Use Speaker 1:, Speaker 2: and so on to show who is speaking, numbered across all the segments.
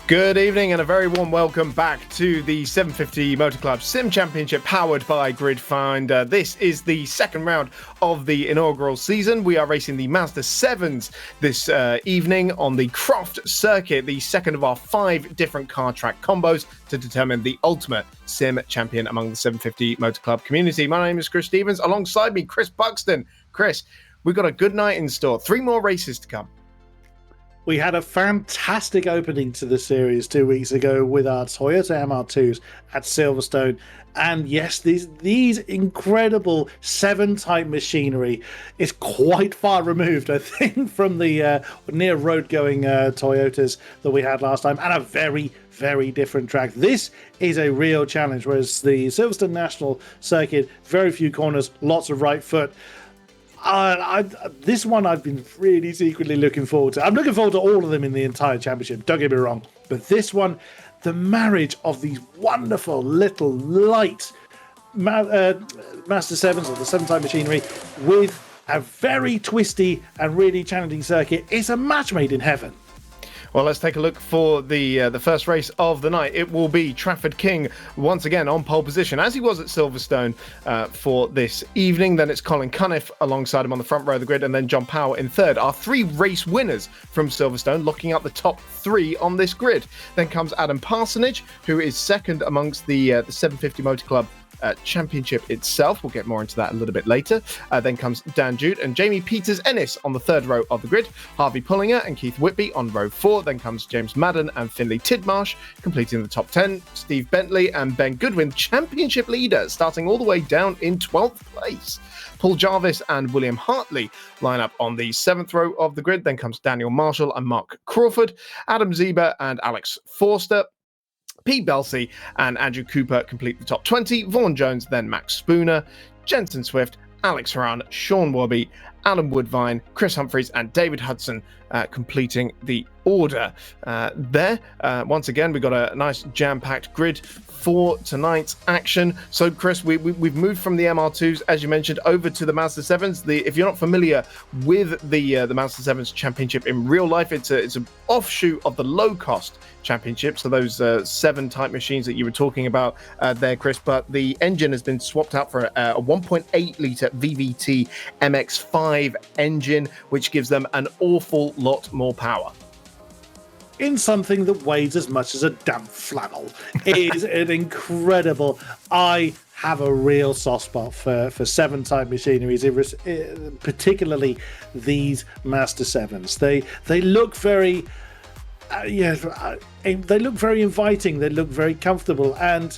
Speaker 1: Good evening and a very warm welcome back to the 750 Motor Club Sim Championship powered by Grid Finder. This is the second round of the inaugural season. We are racing the Mazda 7s this evening on the Croft circuit, the second of our 5 different car track combos to determine the ultimate sim champion among the 750 Motor Club community. My name is Chris Stevens. Alongside me, Chris Buxton. Chris, we've got a good night in store. 3 more races to come.
Speaker 2: We had a fantastic opening to the series 2 weeks ago with our Toyota MR2s at Silverstone. And yes, these incredible 7-type machinery is quite far removed, I think, from the near road-going Toyotas that we had last time, and a very, very different track. This is a real challenge, whereas the Silverstone National Circuit, very few corners, lots of right foot. This one I've been really secretly looking forward to. I'm looking forward to all of them in the entire championship, don't get me wrong. But this one, the marriage of these wonderful little light Master 7s, or the 7-type machinery, with a very twisty and really challenging circuit, is a match made in heaven.
Speaker 1: Well, let's take a look for the first race of the night. It will be Trafford King once again on pole position, as he was at Silverstone for this evening. Then it's Colin Cunniff alongside him on the front row of the grid, and then John Powell in third. Our 3 race winners from Silverstone, locking up the top 3 on this grid. Then comes Adam Parsonage, who is second amongst the 750 Motor Club Championship itself. We'll get more into that a little bit later. Then comes Dan Jude and Jamie Peters-Ennis on the third row of the grid. Harvey Pullinger and Keith Whitby on row 4. Then comes James Madden and Finlay Tidmarsh completing the top 10. Steve Bentley and Ben Goodwin, championship leaders, starting all the way down in 12th place. Paul Jarvis and William Hartley line up on the 7th row of the grid. Then comes Daniel Marshall and Mark Crawford. Adam Zieber and Alex Forster. Pete Belsey and Andrew Cooper complete the top 20. Vaughan Jones, then Max Spooner, Jensen Swift, Alex Horan, Sean Warby, Alan Woodvine, Chris Humphreys, and David Hudson completing the order there. Once again, we've got a nice jam-packed grid for tonight's action. So, Chris, we've moved from the MR2s, as you mentioned, over to the Mazda 7s. If you're not familiar with the Mazda 7s Championship in real life, it's an offshoot of the low-cost championship. So those 7-type machines that you were talking about there, Chris. But the engine has been swapped out for a 1.8-litre VVT MX-5 engine, which gives them an awful lot more power.
Speaker 2: In something that weighs as much as a damp flannel. It is an incredible... I have a real soft spot for 7-type machineries, particularly these Master 7s. They look very... they look very inviting. They look very comfortable, and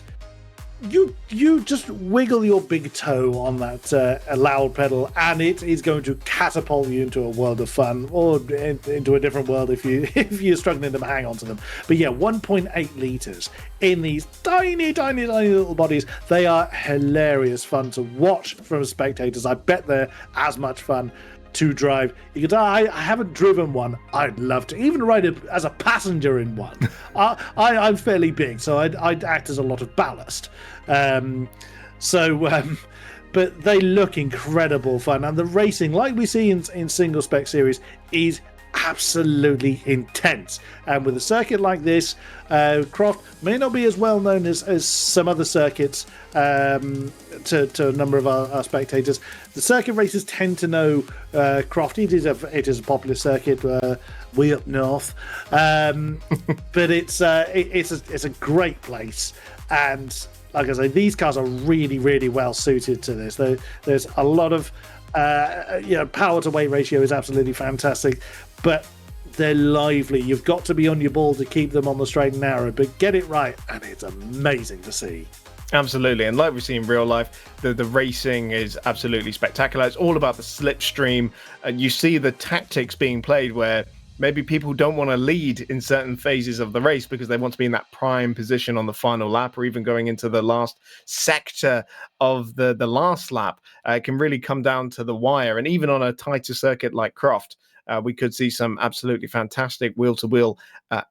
Speaker 2: you just wiggle your big toe on that loud pedal, and it is going to catapult you into a world of fun, or into a different world if you're struggling to hang on to them. But yeah, 1.8 liters in these tiny little bodies. They are hilarious fun to watch from spectators. I bet they're as much fun to drive. You could, I haven't driven one. I'd love to even ride it as a passenger in one. I'm fairly big, so I'd act as a lot of ballast. But they look incredible fun, and the racing, like we see in single spec series, is absolutely intense. And with a circuit like this, Croft may not be as well known as some other circuits to a number of our spectators. The circuit racers tend to know Croft. It is a popular circuit way up north, but it's a great place. And like I say, these cars are really, really well suited to this. There's a lot of power to weight ratio is absolutely fantastic, but they're lively. You've got to be on your ball to keep them on the straight and narrow, but get it right, and it's amazing to see.
Speaker 1: Absolutely, and like we see in real life, the racing is absolutely spectacular. It's all about the slipstream, and you see the tactics being played where maybe people don't want to lead in certain phases of the race because they want to be in that prime position on the final lap, or even going into the last sector of the last lap. It can really come down to the wire, and even on a tighter circuit like Croft, we could see some absolutely fantastic wheel-to-wheel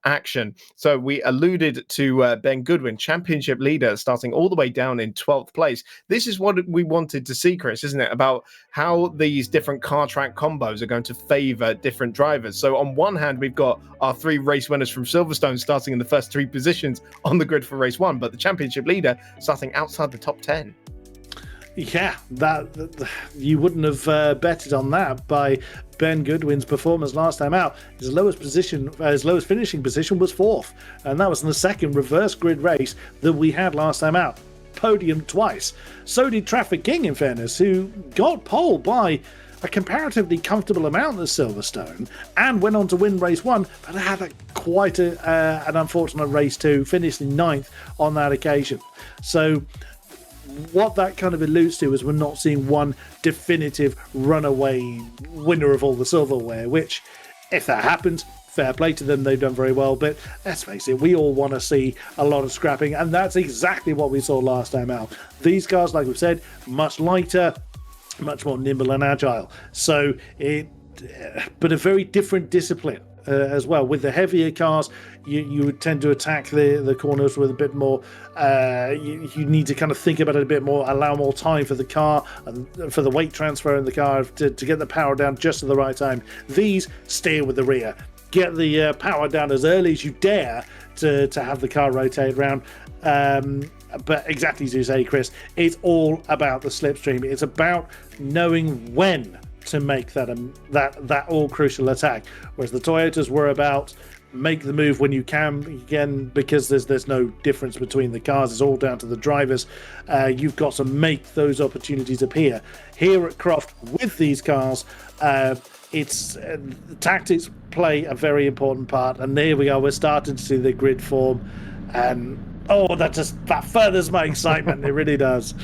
Speaker 1: action. So we alluded to Ben Goodwin, championship leader, starting all the way down in 12th place. This is what we wanted to see, Chris, isn't it? About how these different car track combos are going to favor different drivers. So on one hand, we've got our 3 race winners from Silverstone starting in the first 3 positions on the grid for race 1, but the championship leader starting outside the top 10.
Speaker 2: Yeah, that you wouldn't have betted on that by Ben Goodwin's performance last time out. His lowest finishing position was 4th, and that was in the second reverse grid race that we had last time out. Podium twice. So did Traffic King, in fairness, who got pole by a comparatively comfortable amount at Silverstone and went on to win race 1, but had quite an unfortunate race 2, finished in 9th on that occasion. So what that kind of alludes to is we're not seeing one definitive runaway winner of all the silverware, which, if that happens, fair play to them, they've done very well. But let's face it, we all want to see a lot of scrapping, and that's exactly what we saw last time out. These cars, like we've said, much lighter, much more nimble and agile. So but a very different discipline. As well, with the heavier cars, you would tend to attack the corners with a bit more. You need to kind of think about it a bit more, allow more time for the car and for the weight transfer in the car to get the power down just at the right time. These steer with the rear, get the power down as early as you dare to have the car rotate around. But exactly as you say, Chris, it's all about the slipstream. It's about knowing when to make that all crucial attack, whereas the Toyotas were about make the move when you can, again, because there's no difference between the cars. It's all down to the drivers. You've got to make those opportunities appear. Here at Croft, with these cars, it's tactics play a very important part, and there we are. We're starting to see the grid form, and that furthers my excitement. It really does.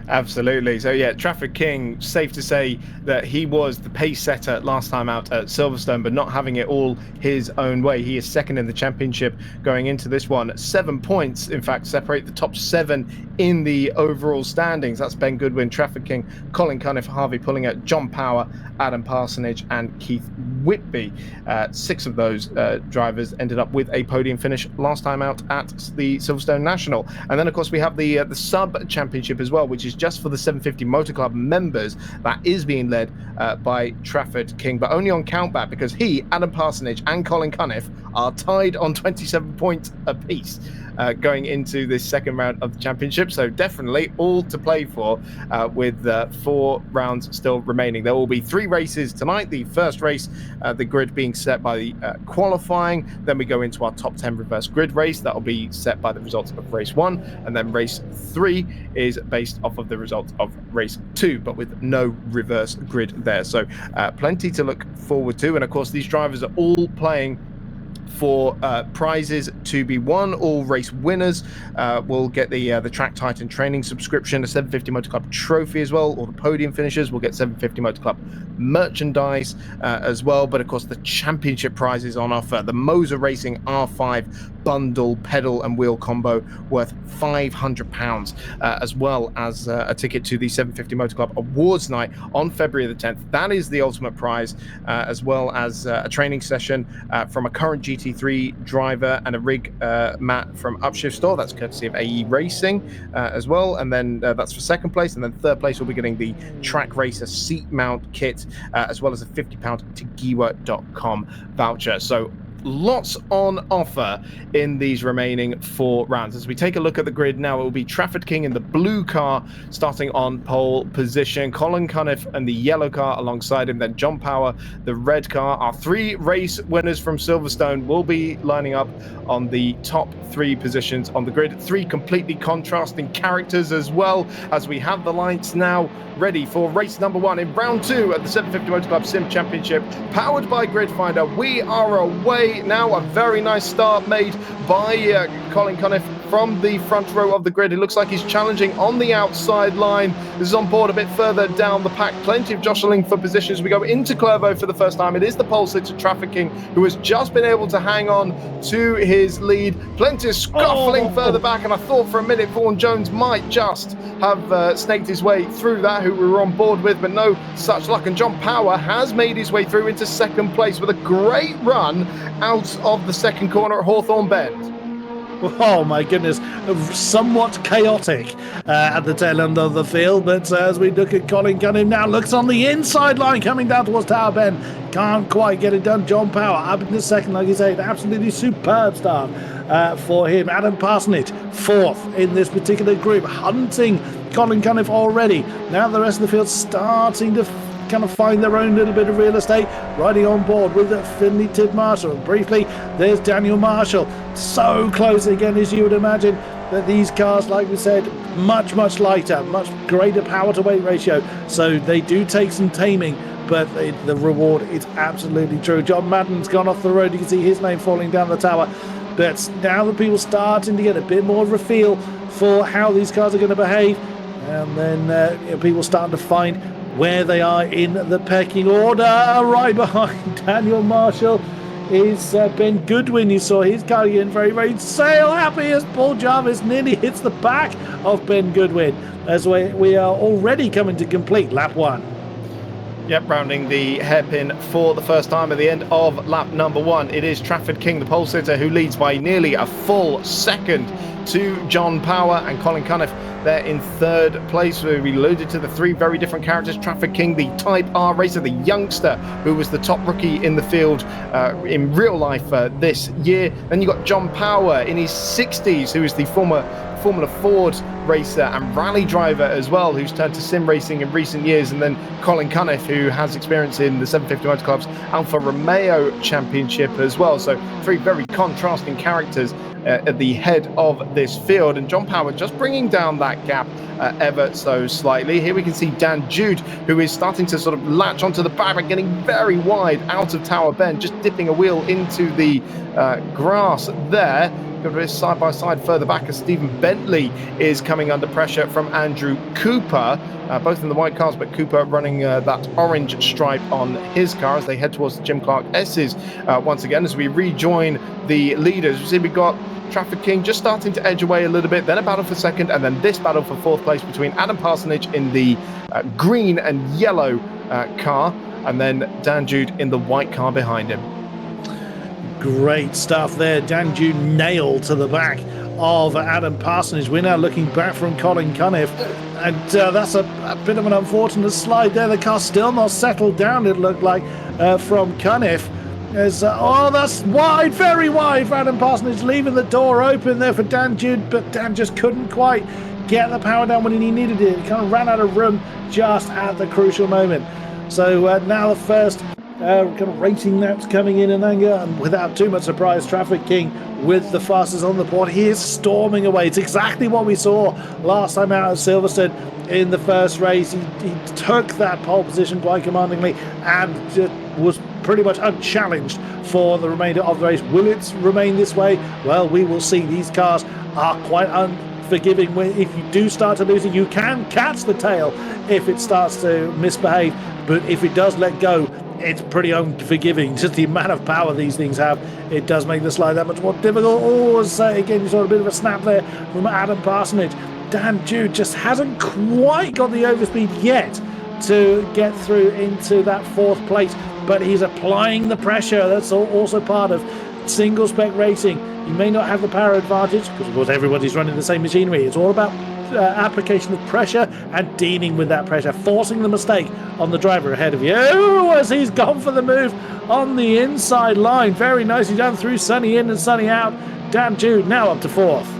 Speaker 1: Absolutely. So yeah, Traffic King, safe to say that he was the pace setter last time out at Silverstone, but not having it all his own way. He is second in the championship going into this one. 7 points, in fact, separate the top 7 in the overall standings. That's Ben Goodwin, Traffic King, Colin Cunniff, Harvey Pullingham, John Power, Adam Parsonage, and Keith Whitby. 6 of those drivers ended up with a podium finish last time out at the Silverstone National. And then, of course, we have the sub championship as well, which is just for the 750 Motor Club members. That is being led by Trafford King, but only on countback, because he, Adam Parsonage, and Colin Cunniff are tied on 27 points apiece going into this second round of the championship. So definitely all to play for with 4 rounds still remaining. There will be 3 races tonight. The first race, the grid being set by the qualifying. Then we go into our top 10 reverse grid race. That will be set by the results of race 1. And then race 3 is based off of the results of race 2, but with no reverse grid there. So plenty to look forward to. And of course, these drivers are all playing for prizes to be won. All race winners will get the Track Titan training subscription, a 750 Motor Club trophy as well. All the podium finishers will get 750 Motor Club merchandise as well. But of course, the championship prizes on offer. The Moza Racing R5 bundle pedal and wheel combo worth £500, as well as a ticket to the 750 Motor Club Awards Night on February the 10th. That is the ultimate prize, as well as a training session from a current GT3 driver and a rig mat from Upshift Store. That's courtesy of AE Racing as well. And then that's for second place. And then third place will be getting the Track Racer seat mount kit, as well as a £50 Tegiwa.com voucher. So lots on offer in these remaining 4 rounds. As we take a look at the grid now, it will be Trafford King in the blue car starting on pole position, Colin Cunniff and the yellow car alongside him, then John Power, the red car. Our 3 race winners from Silverstone will be lining up on the top 3 positions on the grid. 3 completely contrasting characters as well, as we have the lights now ready for race number 1 in round 2 at the 750 Motor Club Sim Championship, powered by Grid Finder. We are away now. A very nice start made by Colin Cunniff from the front row of the grid. It looks like he's challenging on the outside line. This is on board a bit further down the pack. Plenty of jostling for positions. We go into Clervo for the first time. It is the pole sitter Traffic King who has just been able to hang on to his lead. Plenty of scuffling further back, and I thought for a minute Vaughan Jones might just have snaked his way through that, who we were on board with, but no such luck. And John Power has made his way through into second place with a great run out of the second corner at Hawthorne Bend.
Speaker 2: Oh my goodness, somewhat chaotic at the tail end of the field, but as we look at Colin Cunningham now, looks on the inside line coming down towards Tower Bend, can't quite get it done. John Power up in the second, like you say, an absolutely superb start for him. Adam Parsonage fourth in this particular group, hunting Colin Cunningham already. Now the rest of the field starting to kind of find their own little bit of real estate, riding on board with Finley Tidmarshall. And briefly, there's Daniel Marshall. So close again, as you would imagine, that these cars, like we said, much lighter, much greater power to weight ratio. So they do take some taming, but the reward is absolutely true. John Madden's gone off the road. You can see his name falling down the tower. But now the people starting to get a bit more of a feel for how these cars are going to behave. And then people starting to find where they are in the pecking order. Right behind Daniel Marshall is Ben Goodwin. You saw his car getting very sail happy as Paul Jarvis nearly hits the back of Ben Goodwin as we are already coming to complete lap one.
Speaker 1: Yep, rounding the hairpin for the first time at the end of lap number one. It is Trafford King, the pole sitter, who leads by nearly a full second to John Power and Colin Cunningham there in third place. We alluded to the three very different characters. Trafford King, the Type R racer, the youngster who was the top rookie in the field in real life this year. Then you got John Power in his 60s, who is the former Formula Ford racer and rally driver as well, who's turned to sim racing in recent years. And then Colin Cunningham, who has experience in the 750 Motor Club's Alfa Romeo Championship as well. So three very contrasting characters at the head of this field, and John Power just bringing down that gap ever so slightly. Here we can see Dan Jude, who is starting to sort of latch onto the back, but getting very wide out of Tower Bend, just dipping a wheel into the grass there. Got a bit side by side further back as Stephen Bentley is coming under pressure from Andrew Cooper, both in the white cars, but Cooper running that orange stripe on his car as they head towards the Jim Clark S's once again. As we rejoin the leaders, you see we got Trafford King just starting to edge away a little bit, then a battle for second, and then this battle for fourth place between Adam Parsonage in the green and yellow car, and then Dan Jude in the white car behind him.
Speaker 2: Great stuff there. Dan Jude nailed to the back of Adam Parsonage. We're now looking back from Colin Cunningham, and that's a bit of an unfortunate slide there. The car still not settled down, it looked like, from Cunningham. As, that's wide, very wide for Adam Parsonage, leaving the door open there for Dan Jude, but Dan just couldn't quite get the power down when he needed it. He kind of ran out of room just at the crucial moment. So now the first kind of racing laps coming in anger, and without too much surprise, Trafford King with the fastest on the board. He is storming away. It's exactly what we saw last time out at Silverstone in the first race. He took that pole position quite commandingly and just was pretty much unchallenged for the remainder of the race. Will it remain this way? Well, we will see. These cars are quite unforgiving. If you do start to lose it, you can catch the tail if it starts to misbehave, but if it does let go, it's pretty unforgiving. Just the amount of power these things have, it does make the slide that much more difficult. Again, you saw a bit of a snap there from Adam Parsonage. Dan Jude just hasn't quite got the overspeed yet to get through into that fourth place, but he's applying the pressure. That's also part of single spec racing. You may not have the power advantage because, of course, everybody's running the same machinery. It's all about application of pressure and dealing with that pressure, forcing the mistake on the driver ahead of you. As he's gone for the move on the inside line. Very nicely done through sunny in and sunny out. Dan Jude now up to fourth.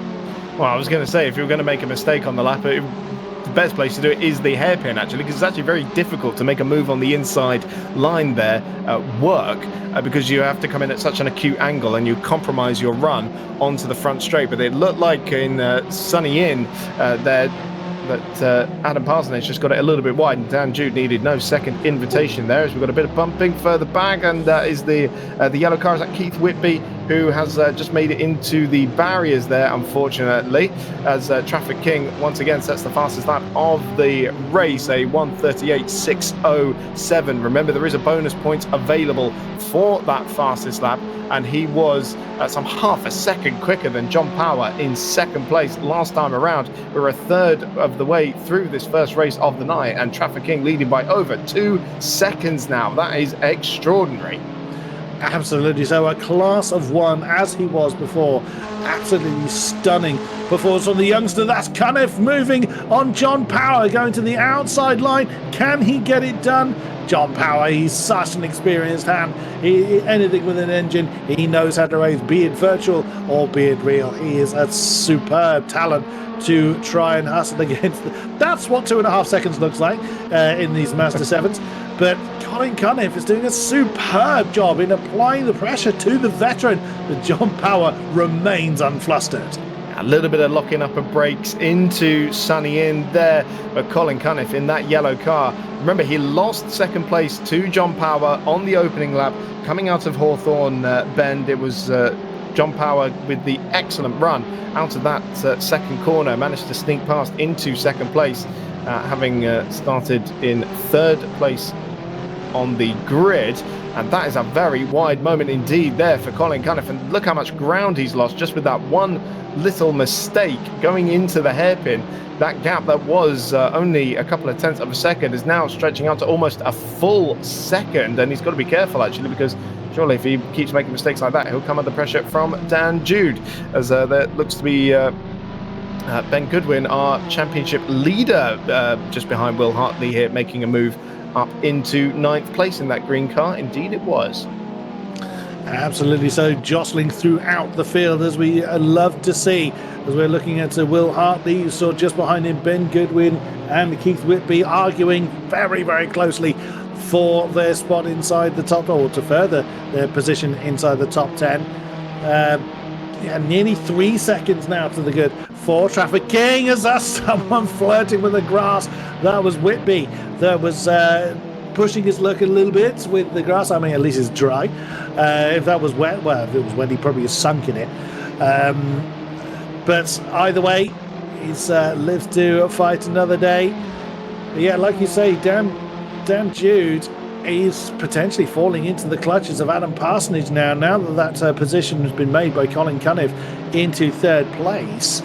Speaker 1: Well, I was going to say, if you're going to make a mistake on the lap, the best place to do it is the hairpin, actually, because it's actually very difficult to make a move on the inside line there work because you have to come in at such an acute angle and you compromise your run onto the front straight. But it looked like in sunny in there that Adam Parsonage just got it a little bit wide, and Dan Jude needed no second invitation there, as we've got a bit of bumping further back, and that is the yellow car. Is that Keith Whitby who has just made it into the barriers there, unfortunately, as Traffic King once again sets the fastest lap of the race, a 1:38.607. Remember, there is a bonus point available for that fastest lap, and he was some half a second quicker than John Power in second place last time around. We're a third of the way through this first race of the night, and Traffic King leading by over 2 seconds now. That is extraordinary.
Speaker 2: Absolutely. So a class of one, as he was before. Absolutely stunning performance from the youngster. That's Cunniff moving on John Power, going to the outside line. Can he get it done? John Power, he's such an experienced hand. Anything with an engine, he knows how to race, be it virtual or be it real. He is a superb talent to try and hustle against. That's what 2.5 seconds looks like in these Master 7s. But Colin Cunniff is doing a superb job in applying the pressure to the veteran. But John Power remains unflustered.
Speaker 1: A little bit of locking up of brakes into Sunny in there, but Colin Cunniff in that yellow car. Remember, he lost second place to John Power on the opening lap coming out of Hawthorne Bend. It was John Power with the excellent run out of that second corner, managed to sneak past into second place, having started in third place on the grid. And that is a very wide moment indeed there for Colin Cunniff. And look how much ground he's lost just with that one little mistake going into the hairpin. That gap that was only a couple of tenths of a second is now stretching out to almost a full second. And he's got to be careful, actually, because surely if he keeps making mistakes like that, he'll come under pressure from Dan Jude, as there looks to be Ben Goodwin, our championship leader, just behind Will Hartley here, making a move up into 9th place in that green car. Indeed it was.
Speaker 2: Absolutely. So jostling throughout the field, as we love to see, as we're looking at Will Hartley. You saw just behind him Ben Goodwin and Keith Whitby arguing very, very closely for their spot inside the top, or to further their position inside the top 10. Nearly 3 seconds now to the good for Traffic King. Is that someone flirting with the grass? That was Whitby. That was pushing his luck a little bit with the grass. I mean, at least it's dry. If that was wet, well, if it was wet, he probably has sunk in it. But either way, he's lives to fight another day. But yeah, like you say, Dan Jude is potentially falling into the clutches of Adam Parsonage now that position has been made by Colin Cunniff into third place.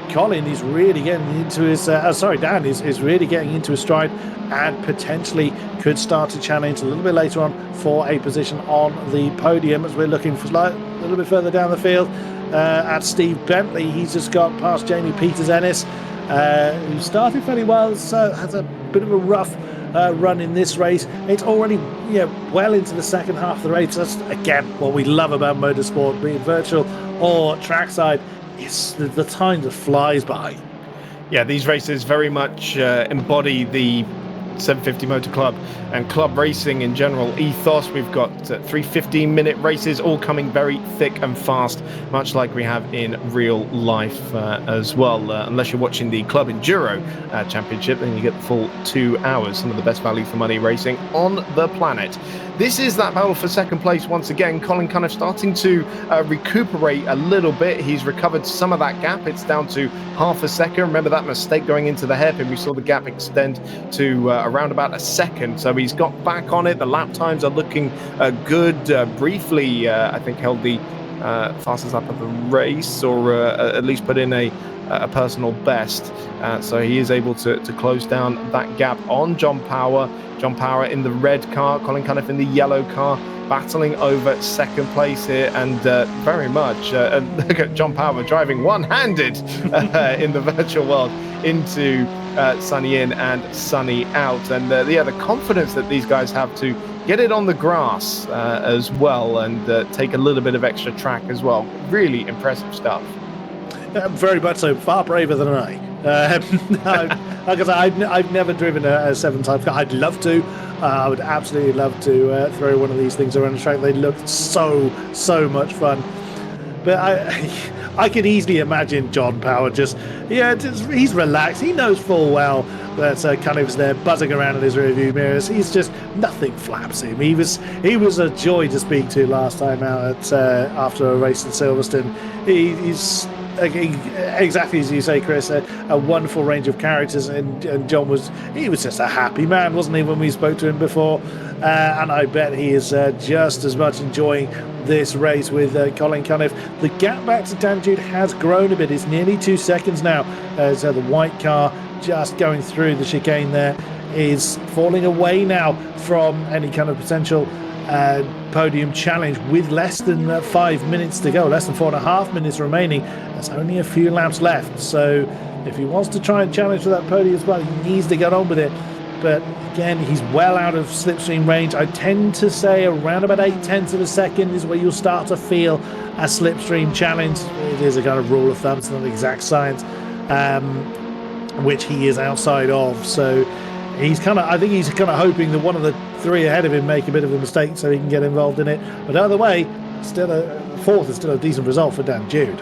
Speaker 2: Colin is really getting into his Dan is really getting into his stride, and potentially could start to challenge a little bit later on for a position on the podium, as we're looking for a little bit further down the field at Steve Bentley. He's just got past Jamie Peters-Ennis, who started fairly well, so has a bit of a rough run in this race. It's already well into the second half of the race. That's again what we love about motorsport, be it virtual or trackside. It's the time that flies by.
Speaker 1: Yeah, these races very much embody the 750 Motor Club and club racing in general ethos. We've got 3 15-minute races, all coming very thick and fast, much like we have in real life as well. Unless you're watching the Club Enduro Championship, then you get the full 2 hours, some of the best value for money racing on the planet. This is that battle for second place once again. Colin Cunniff starting to recuperate a little bit. He's recovered some of that gap. It's down to half a second. Remember that mistake going into the hairpin? We saw the gap extend to around about a second. So he's got back on it. The lap times are looking good. Briefly, I think held the fastest lap of the race, or at least put in a personal best. So he is able to close down that gap on John Power. John Power in the red car, Colin Cunniff in the yellow car, battling over second place here, and very much look at John Power driving one-handed in the virtual world into Sunny in and Sunny out. And the confidence that these guys have to get it on the grass as well, and take a little bit of extra track as well. Really impressive stuff.
Speaker 2: Very much so. Far braver than I. Like I said, I've never driven a 7-type car. I'd love to. I would absolutely love to throw one of these things around the track. They look so much fun. But I could easily imagine John Power just he's relaxed. He knows full well But Cunnif's there buzzing around in his rearview mirrors. He's just, nothing flaps him. He was a joy to speak to last time out after a race in Silverstone. He's exactly as you say, Chris, a wonderful range of characters, and John was just a happy man, wasn't he, when we spoke to him before? And I bet he is just as much enjoying this race with Colin Cunniff. The gap back to Dan Jude has grown a bit. It's nearly 2 seconds now, as the white car just going through the chicane there is falling away now from any kind of potential podium challenge with less than 5 minutes to go, less than 4.5 minutes remaining. There's only a few laps left, so if he wants to try and challenge for that podium spot, he needs to get on with it. But again, he's well out of slipstream range. I tend to say around about 0.8 of a second is where you'll start to feel a slipstream challenge. It is a kind of rule of thumb, it's not an exact science, which he is outside of. So I think he's kind of hoping that one of the three ahead of him make a bit of a mistake so he can get involved in it. But either way, still a fourth is still a decent result for Dan Jude.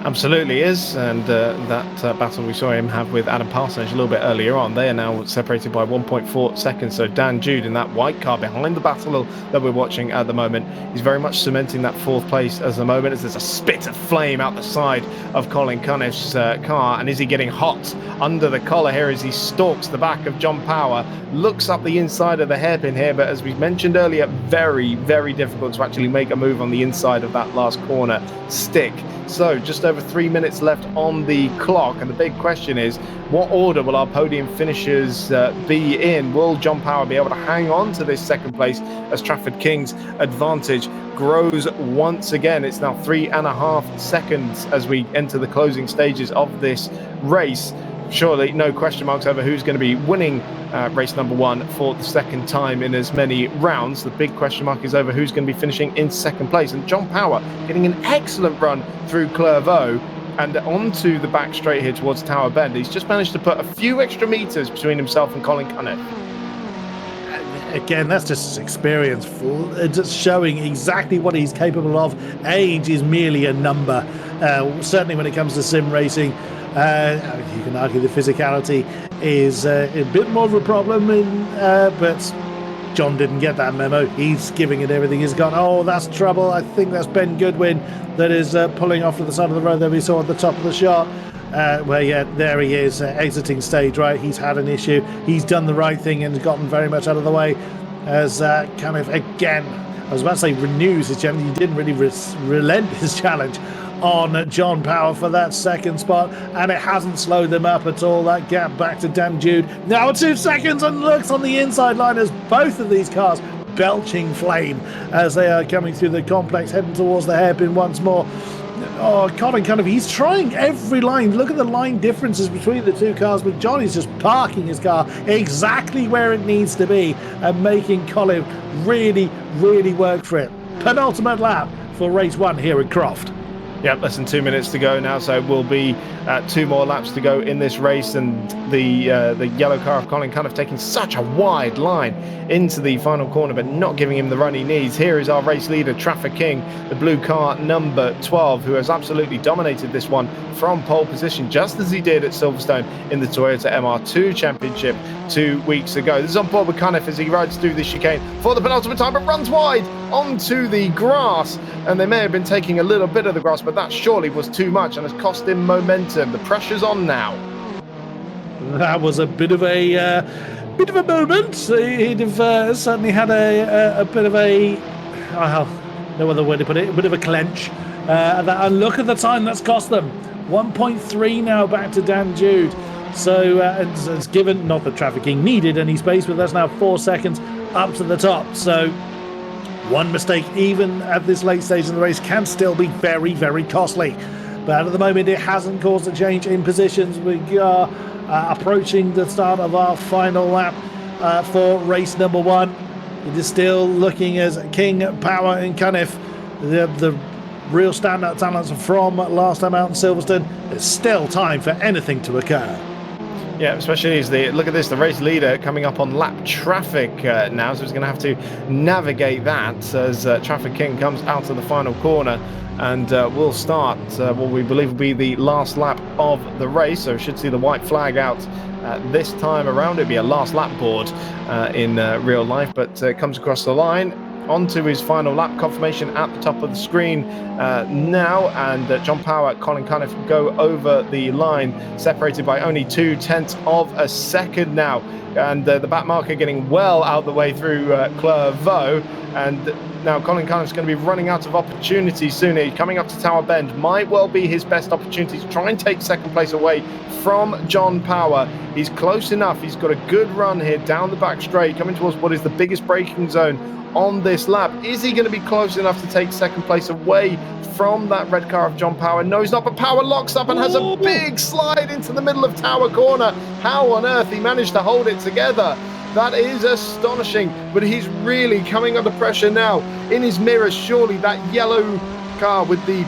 Speaker 1: Absolutely is, and that battle we saw him have with Adam Parsonage a little bit earlier on, they are now separated by 1.4 seconds. So Dan Jude in that white car behind the battle that we're watching at the moment, he's very much cementing that fourth place as the moment, as there's a spit of flame out the side of Colin Cunniff's car. And is he getting hot under the collar here as he stalks the back of John Power, looks up the inside of the hairpin here, but as we mentioned earlier, very, very difficult to actually make a move on the inside of that last corner stick. So just over 3 minutes left on the clock, and the big question is, what order will our podium finishers be in? Will John Power be able to hang on to this second place as Trafford King's advantage grows once again? It's now 3.5 seconds as we enter the closing stages of this race. Surely no question marks over who's going to be winning race number one for the second time in as many rounds. The big question mark is over who's going to be finishing in second place. And John Power getting an excellent run through Clairvaux and onto the back straight here towards Tower Bend. He's just managed to put a few extra meters between himself and Colin Cunniff.
Speaker 2: Again, that's just his experience, just showing exactly what he's capable of. Age is merely a number, certainly when it comes to sim racing. You can argue the physicality is a bit more of a problem, but John didn't get that memo. He's giving it everything he's got. Oh, that's trouble. I think that's Ben Goodwin that is pulling off to the side of the road that we saw at the top of the shot. There he is, exiting stage right. He's had an issue. He's done the right thing and gotten very much out of the way as kind of, again, I was about to say renews his challenge. He didn't really relent his challenge on John Power for that second spot, and it hasn't slowed them up at all. That gap back to Dan Jude, now 2 seconds, and looks on the inside line as both of these cars belching flame as they are coming through the complex, heading towards the hairpin once more. Oh, Colin Cunniff, he's trying every line. Look at the line differences between the two cars, but John is just parking his car exactly where it needs to be and making Colin really, really work for it. Penultimate lap for race one here at Croft.
Speaker 1: Yep, less than 2 minutes to go now, so it will be 2 more laps to go in this race, and the yellow car of Colin Cunniff taking such a wide line into the final corner, but not giving him the run he needs. Here is our race leader, Trafford King, the blue car number 12, who has absolutely dominated this one from pole position, just as he did at Silverstone in the Toyota MR2 Championship 2 weeks ago. This is on board with Cunniff as he rides through the chicane for the penultimate time, but runs wide onto the grass, and they may have been taking a little bit of the grass, but that surely was too much and has cost him momentum. The pressure's on now.
Speaker 2: That was a bit of a moment. He'd have certainly had a bit of a, no other way to put it, a bit of a clench. And look at the time that's cost them. 1.3 now back to Dan Jude. So it's given, not that Trafford King needed any space, but that's now 4 seconds up to the top. So one mistake, even at this late stage in the race, can still be very, very costly. But at the moment, it hasn't caused a change in positions. We are approaching the start of our final lap for race number one. It is still looking as King, Power and Cunniff, the real standout talents from last time out in Silverstone. There's still time for anything to occur.
Speaker 1: Yeah, especially as look at this, the race leader coming up on lap traffic now, so he's going to have to navigate that as Trafford King comes out of the final corner, and we'll start what we believe will be the last lap of the race. So we should see the white flag out this time around. It'll be a last lap board in real life, but comes across the line onto his final lap. Confirmation at the top of the screen now, and John Power, Colin Cunniff go over the line, separated by only 0.2 of a second now. And the back marker getting well out the way through Clervaux. And now Colin Cunniff's going to be running out of opportunities soon. He's coming up to Tower Bend. Might well be his best opportunity to try and take second place away from John Power. He's close enough. He's got a good run here down the back straight, coming towards what is the biggest braking zone on this lap. Is he going to be close enough to take second place away from that red car of John Power? No, he's not, but Power locks up and has a big slide into the middle of Tower Corner. How on earth he managed to hold it together? That is astonishing, but he's really coming under pressure now. In his mirror, surely that yellow car with the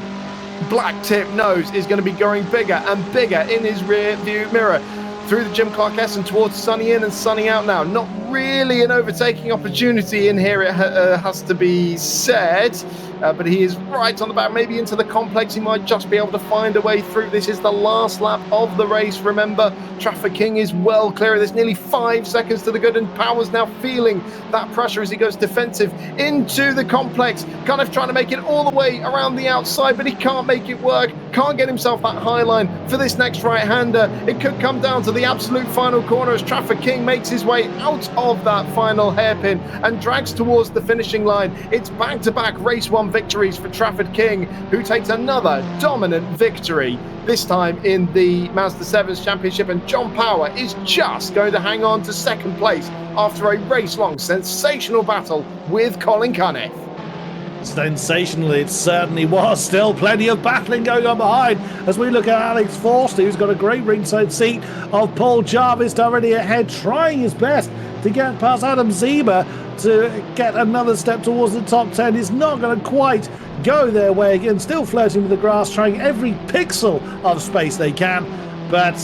Speaker 1: black tip nose is going to be going bigger and bigger in his rear view mirror. Through the Jim Clark S and towards Sunny in and Sunny out now. Not really an overtaking opportunity in here, it has to be said. But he is right on the back, maybe into the complex. He might just be able to find a way through. This is the last lap of the race. Remember, Trafford King is well clear. There's nearly 5 seconds to the good, and Power's now feeling that pressure as he goes defensive into the complex. Cunniff trying to make it all the way around the outside, but he can't make it work. Can't get himself that high line for this next right-hander. It could come down to the absolute final corner as Trafford King makes his way out of that final hairpin and drags towards the finishing line. It's back-to-back race one victories for Trafford King, who takes another dominant victory, this time in the Mazda 7's Championship, and John Power is just going to hang on to second place after a race-long sensational battle with Colin Cunniff.
Speaker 2: Sensational, it certainly was. Still plenty of battling going on behind as we look at Alex Forster, who's got a great ringside seat of Paul Jarvis directly ahead, trying his best to get past Adam Zieber to get another step towards the top 10. It's not going to quite go their way again, still flirting with the grass, trying every pixel of space they can, but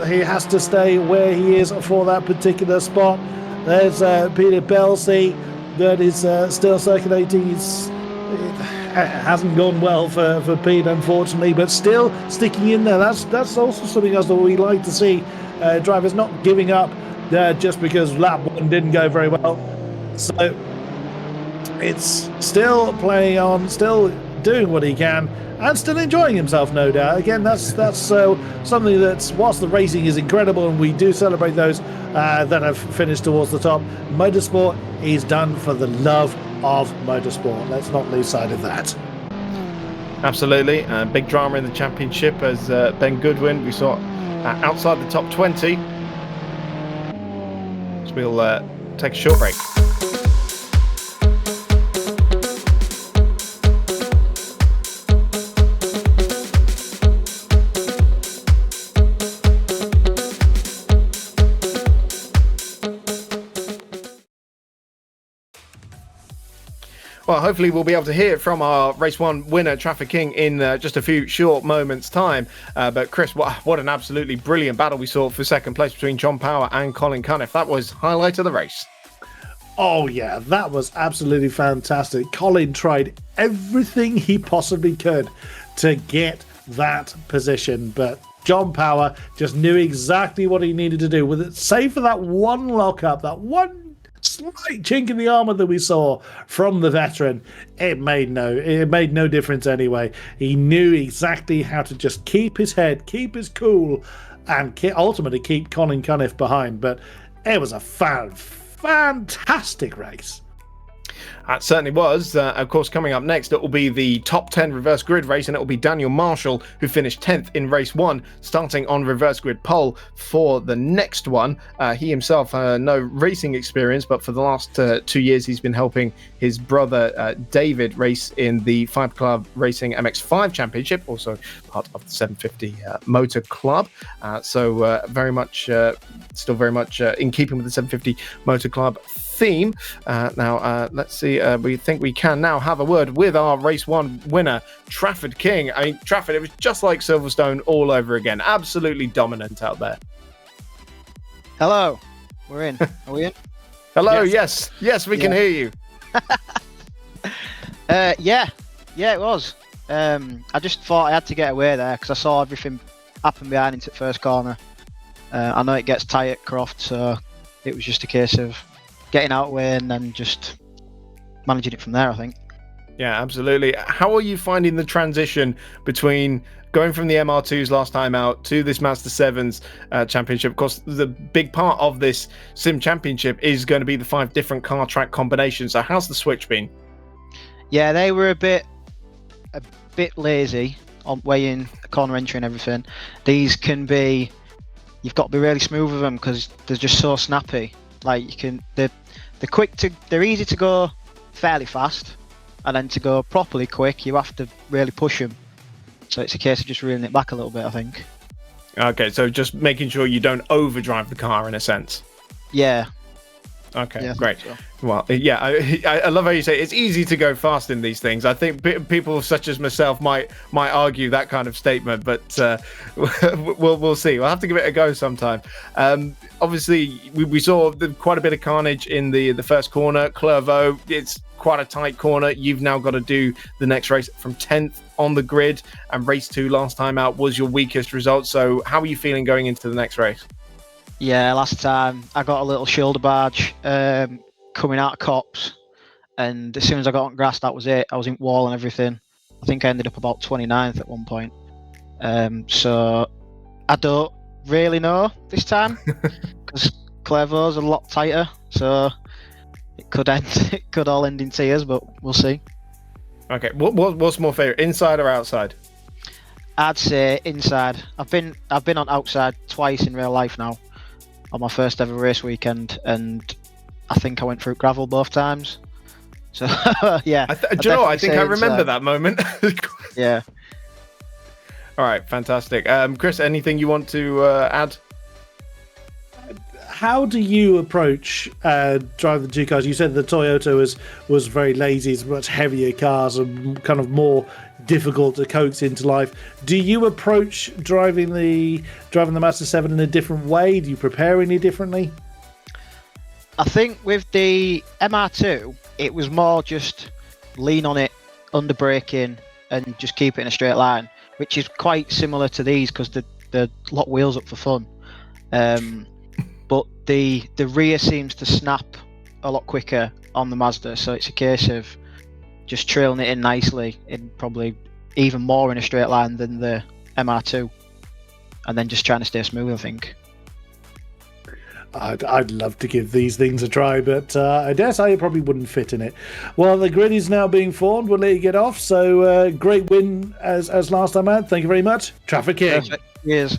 Speaker 2: he has to stay where he is for that particular spot. There's Peter Belsey that is still circulating. It hasn't gone well for Pete, unfortunately, but still sticking in there. That's also something else that we like to see. Drivers not giving up just because lap one didn't go very well. So it's still playing on, still doing what he can, and still enjoying himself, no doubt. Again, that's something that's, whilst the racing is incredible and we do celebrate those that have finished towards the top, motorsport is done for the love of motorsport. Let's not lose sight of that. Absolutely. Big drama in the championship as Ben Goodwin, we saw outside the top 20. So we'll take a short break. Well, hopefully we'll be able to hear from our race one winner, Trafford King, in just a few short moments' time. But Chris, what an absolutely brilliant battle we saw for second place between John Power and Colin Cunniff. That was highlight of the race. Oh, yeah, that was absolutely fantastic. Colin tried everything he possibly could to get that position, but John Power just knew exactly what he needed to do with it, save for that one lockup, that one slight chink in the armor that we saw from the veteran. It made no difference anyway. He knew exactly how to just keep his head, keep his cool, and ultimately keep Colin Cunniff behind. But it was a fantastic race. It certainly was. Of course, coming up next, it will be the top 10 reverse grid race, and it will be Daniel Marshall, who finished 10th in race one, starting on reverse grid pole for the next one. He himself, no racing experience, but for the last 2 years, he's been helping his brother David race in the Five Club Racing MX5 Championship, also part of the 750 Motor Club. So very much, still very much in keeping with the 750 Motor Club theme. Now let's see, we think we can now have a word with our race one winner, Trafford King. I mean, Trafford, it was just like Silverstone all over again. Absolutely dominant out there.
Speaker 3: Hello, we're in. Are we in?
Speaker 1: Hello. Yes, we can hear you.
Speaker 3: Yeah, it was. I just thought I had to get away there because I saw everything happen behind into the first corner. I know it gets tight at Croft, so it was just a case of getting out of the way and then just managing it from there, I think.
Speaker 1: Yeah, absolutely. How are you finding the transition between going from the MR2s last time out to this Mazda 7's championship? Of course, the big part of this sim championship is going to be the 5 different car track combinations. So how's the switch been?
Speaker 3: Yeah, they were a bit lazy on weighing corner entry and everything. These can be, you've got to be really smooth with them because they're just so snappy. Like they're easy to go fairly fast, and then to go properly quick, you have to really push them. So it's a case of just reeling it back a little bit, I think.
Speaker 1: Okay, so just making sure you don't overdrive the car in a sense.
Speaker 3: Yeah.
Speaker 1: Okay,
Speaker 3: yeah,
Speaker 1: great.
Speaker 3: So.
Speaker 1: Well, yeah, I love how you say it's easy to go fast in these things. I think people such as myself might argue that kind of statement, but we'll see. We'll have to give it a go sometime. Obviously, we saw quite a bit of carnage in the first corner. Clervaux, it's quite a tight corner. You've now got to do the next race from 10th on the grid, and race 2 last time out was your weakest result. So how are you feeling going into the next race?
Speaker 3: Yeah, last time I got a little shoulder barge coming out of Cops, and as soon as I got on grass, that was it. I was in wall and everything. I think I ended up about 29th at one point. So I don't really know this time because Clervaux's a lot tighter, so it could all end in tears, but we'll see.
Speaker 1: Okay, what's more favorite, inside or outside?
Speaker 3: I'd say inside. I've been on outside twice in real life now, on my first ever race weekend, and I think I went through gravel both times. So yeah.
Speaker 1: Do you know what? I think I remember that moment.
Speaker 3: Yeah.
Speaker 1: All right, fantastic. Chris, anything you want to add?
Speaker 2: How do you approach driving the 2 cars? You said the Toyota was very lazy, it's much heavier cars and kind of more difficult to coax into life. Do you approach driving the Mazda 7 in a different way? Do you prepare any differently?
Speaker 3: I think with the MR2, it was more just lean on it, under braking, and just keep it in a straight line, which is quite similar to these because they lock wheels up for fun. But the rear seems to snap a lot quicker on the Mazda, so it's a case of just trailing it in nicely, in probably even more in a straight line than the MR2, and then just trying to stay smooth, I think.
Speaker 2: I'd love to give these things a try, but I dare say it probably wouldn't fit in it. Well, the grid is now being formed. We'll let you get off. So great win as last time out. Thank you very much. Traffic King.
Speaker 3: Cheers.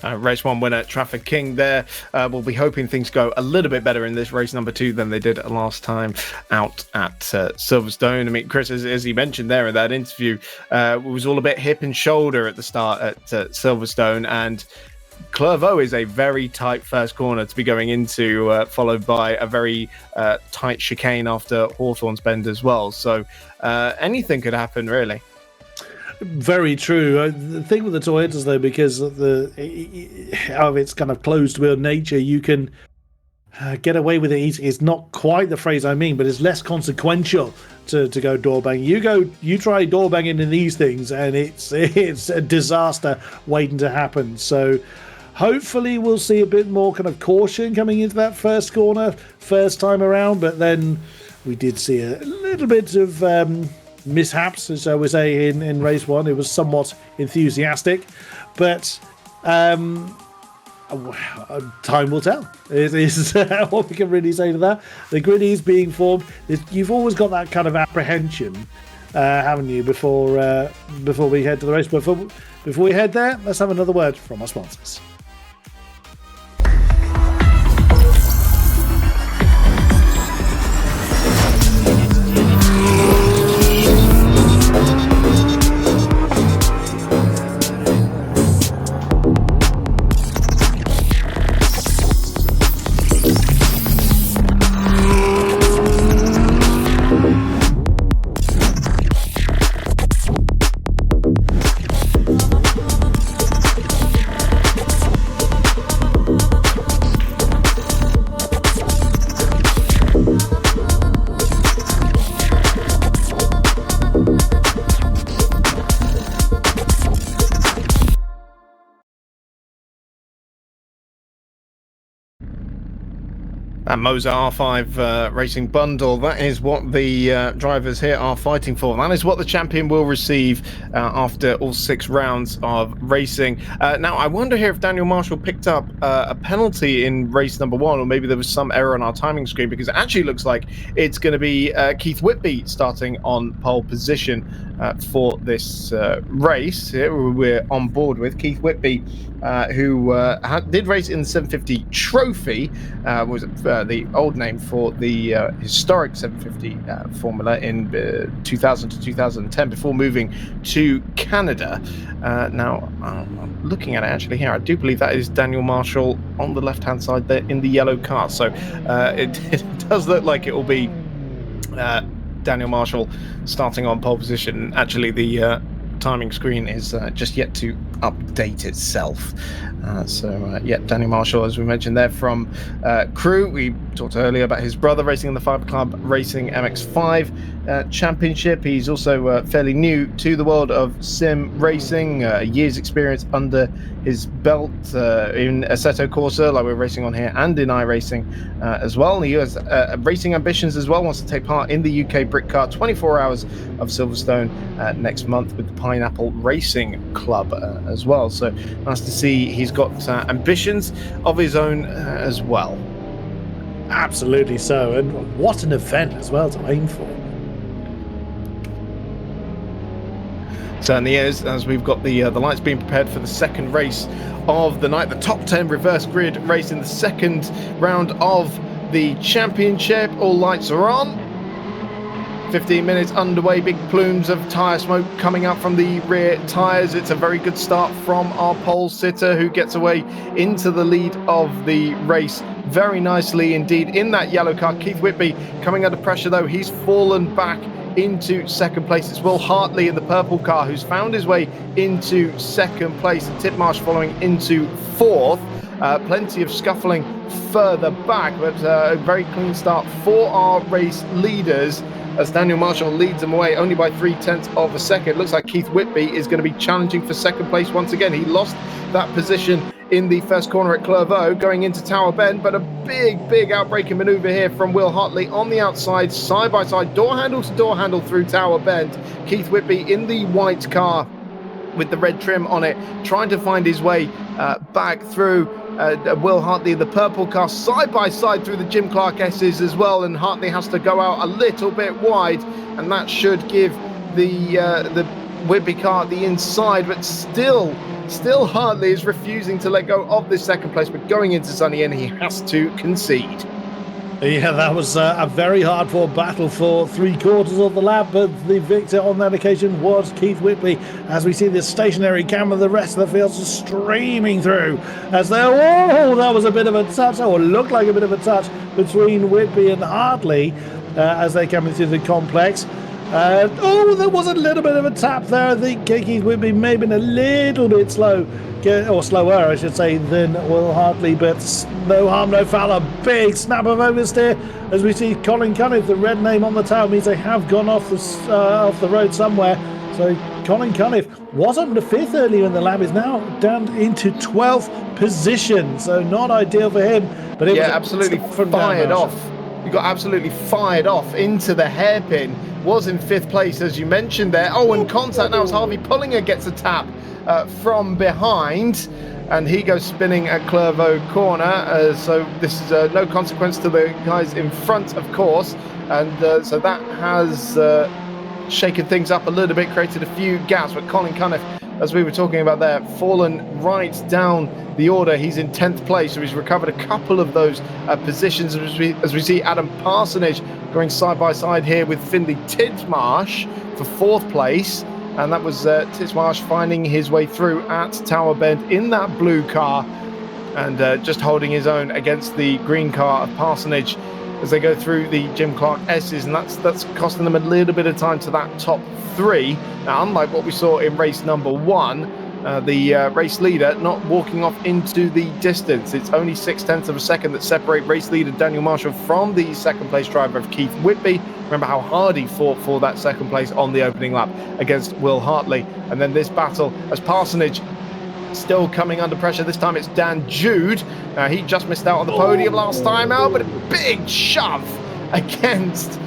Speaker 1: Race 1 winner, Traffic King there. We'll be hoping things go a little bit better in this race number 2 than they did last time out at Silverstone. I mean, Chris, as he mentioned there in that interview, it was all a bit hip and shoulder at the start at Silverstone, and Clervaux is a very tight first corner to be going into, followed by a very tight chicane after Hawthorne's Bend as well. So anything could happen, really.
Speaker 2: Very true. The thing with the Toyotas, though, because of its kind of closed wheel nature, you can get away with it. It's not quite the phrase I mean, but it's less consequential to go door bang. You try door banging in these things, and it's a disaster waiting to happen. So hopefully we'll see a bit more kind of caution coming into that first corner, first time around. But then we did see a little bit of mishaps, as I would say, in race 1. It was somewhat enthusiastic, but time will tell. It is what we can really say to that. The grid is being formed. You've always got that kind of apprehension, haven't you, before we head to the race. But before we head there, let's have another word from our sponsors.
Speaker 1: And Moza R5 Racing Bundle, that is what the drivers here are fighting for. That is what the champion will receive after all 6 rounds of racing. Now, I wonder here if Daniel Marshall picked up a penalty in race number 1, or maybe there was some error on our timing screen, because it actually looks like it's going to be Keith Whitby starting on pole position for this race. Here we're on board with Keith Whitby, who did race in the 750 Trophy, was the old name for the historic 750 Formula in 2000 to 2010 before moving to Canada. Now, I'm looking at it actually here. I do believe that is Daniel Marshall on the left-hand side there in the yellow car. So it does look like it will be Daniel Marshall starting on pole position. Actually, the timing screen is just yet to update itself. Daniel Marshall, as we mentioned there, from Crew. We talked earlier about his brother racing in the Fiber Club Racing MX5 Championship. He's also fairly new to the world of sim racing, a year's experience under his belt in Assetto Corsa, like we're racing on here, and in iRacing as well. He has racing ambitions as well, wants to take part in the UK Brick Car 24 Hours of Silverstone next month with the Pineapple Racing Club as well. So nice to see he's got ambitions of his own as well.
Speaker 2: Absolutely so, and what an event as well to aim for.
Speaker 1: Certainly is, as we've got the lights being prepared for the second race of the night, the top 10 reverse grid race in the second round of the championship. All lights are on. 15 minutes underway, big plumes of tyre smoke coming up from the rear tyres. It's a very good start from our pole sitter, who gets away into the lead of the race very nicely indeed in that yellow car. Keith Whitby coming under pressure though. He's fallen back into second place. It's Will Hartley in the purple car who's found his way into second place, and Titmarsh following into fourth. Plenty of scuffling further back, but a very clean start for our race leaders, as Daniel Marshall leads them away only by 0.3 of a second. Looks like Keith Whitby is going to be challenging for second place once again. He lost that position in the first corner at Clervaux going into Tower Bend, but a big outbreaking maneuver here from Will Hartley on the outside, side by side, door handle to door handle through Tower Bend. Keith Whitby in the white car with the red trim on it, trying to find his way back through Will Hartley in the purple car, side by side through the Jim Clark S's as well, and Hartley has to go out a little bit wide, and that should give the Whitby car the inside, but still Hartley is refusing to let go of this second place, but going into Sunny End he has to concede.
Speaker 2: Yeah, that was a very hard-fought battle for 3/4 of the lap, but the victor on that occasion was Keith Whitby, as we see the stationary camera, the rest of the field streaming through as they that was a bit of a touch, or looked like a bit of a touch between Whitby and Hartley as they come into the complex. There was a little bit of a tap there. I think Keith Whitby may have been a little bit slow, or slower I should say, than Will Hartley, but no harm, no foul. A big snap of oversteer as we see Colin Cunniff, the red name on the tail means they have gone off the road somewhere. So Colin Cunniff was up to 5th earlier in the lap, is now down into 12th position, so not ideal for him. But it was
Speaker 1: absolutely fired off. You got absolutely fired off into the hairpin. Was in 5th place, as you mentioned there. And contact now as Harvey Pullinger gets a tap from behind, and he goes spinning at Clervaux corner. So this is no consequence to the guys in front, of course, and so that has shaken things up a little bit, created a few gaps. But Colin Cunniff, as we were talking about there, fallen right down the order. He's in 10th place, so he's recovered a couple of those positions as we see Adam Parsonage going side by side here with Finley Titmarsh for 4th place, and that was Titmarsh finding his way through at Tower Bend in that blue car, and just holding his own against the green car of Parsonage as they go through the Jim Clark S's, and that's costing them a little bit of time to that top 3. Now, unlike what we saw in race number 1, the race leader not walking off into the distance. It's only 0.6 of a second that separate race leader Daniel Marshall from the second place driver of Keith Whitby. Remember how hard he fought for that second place on the opening lap against Will Hartley. And then this battle as Parsonage Still coming under pressure. This time it's Dan Jude. He just missed out on the podium last time out, but a big shove against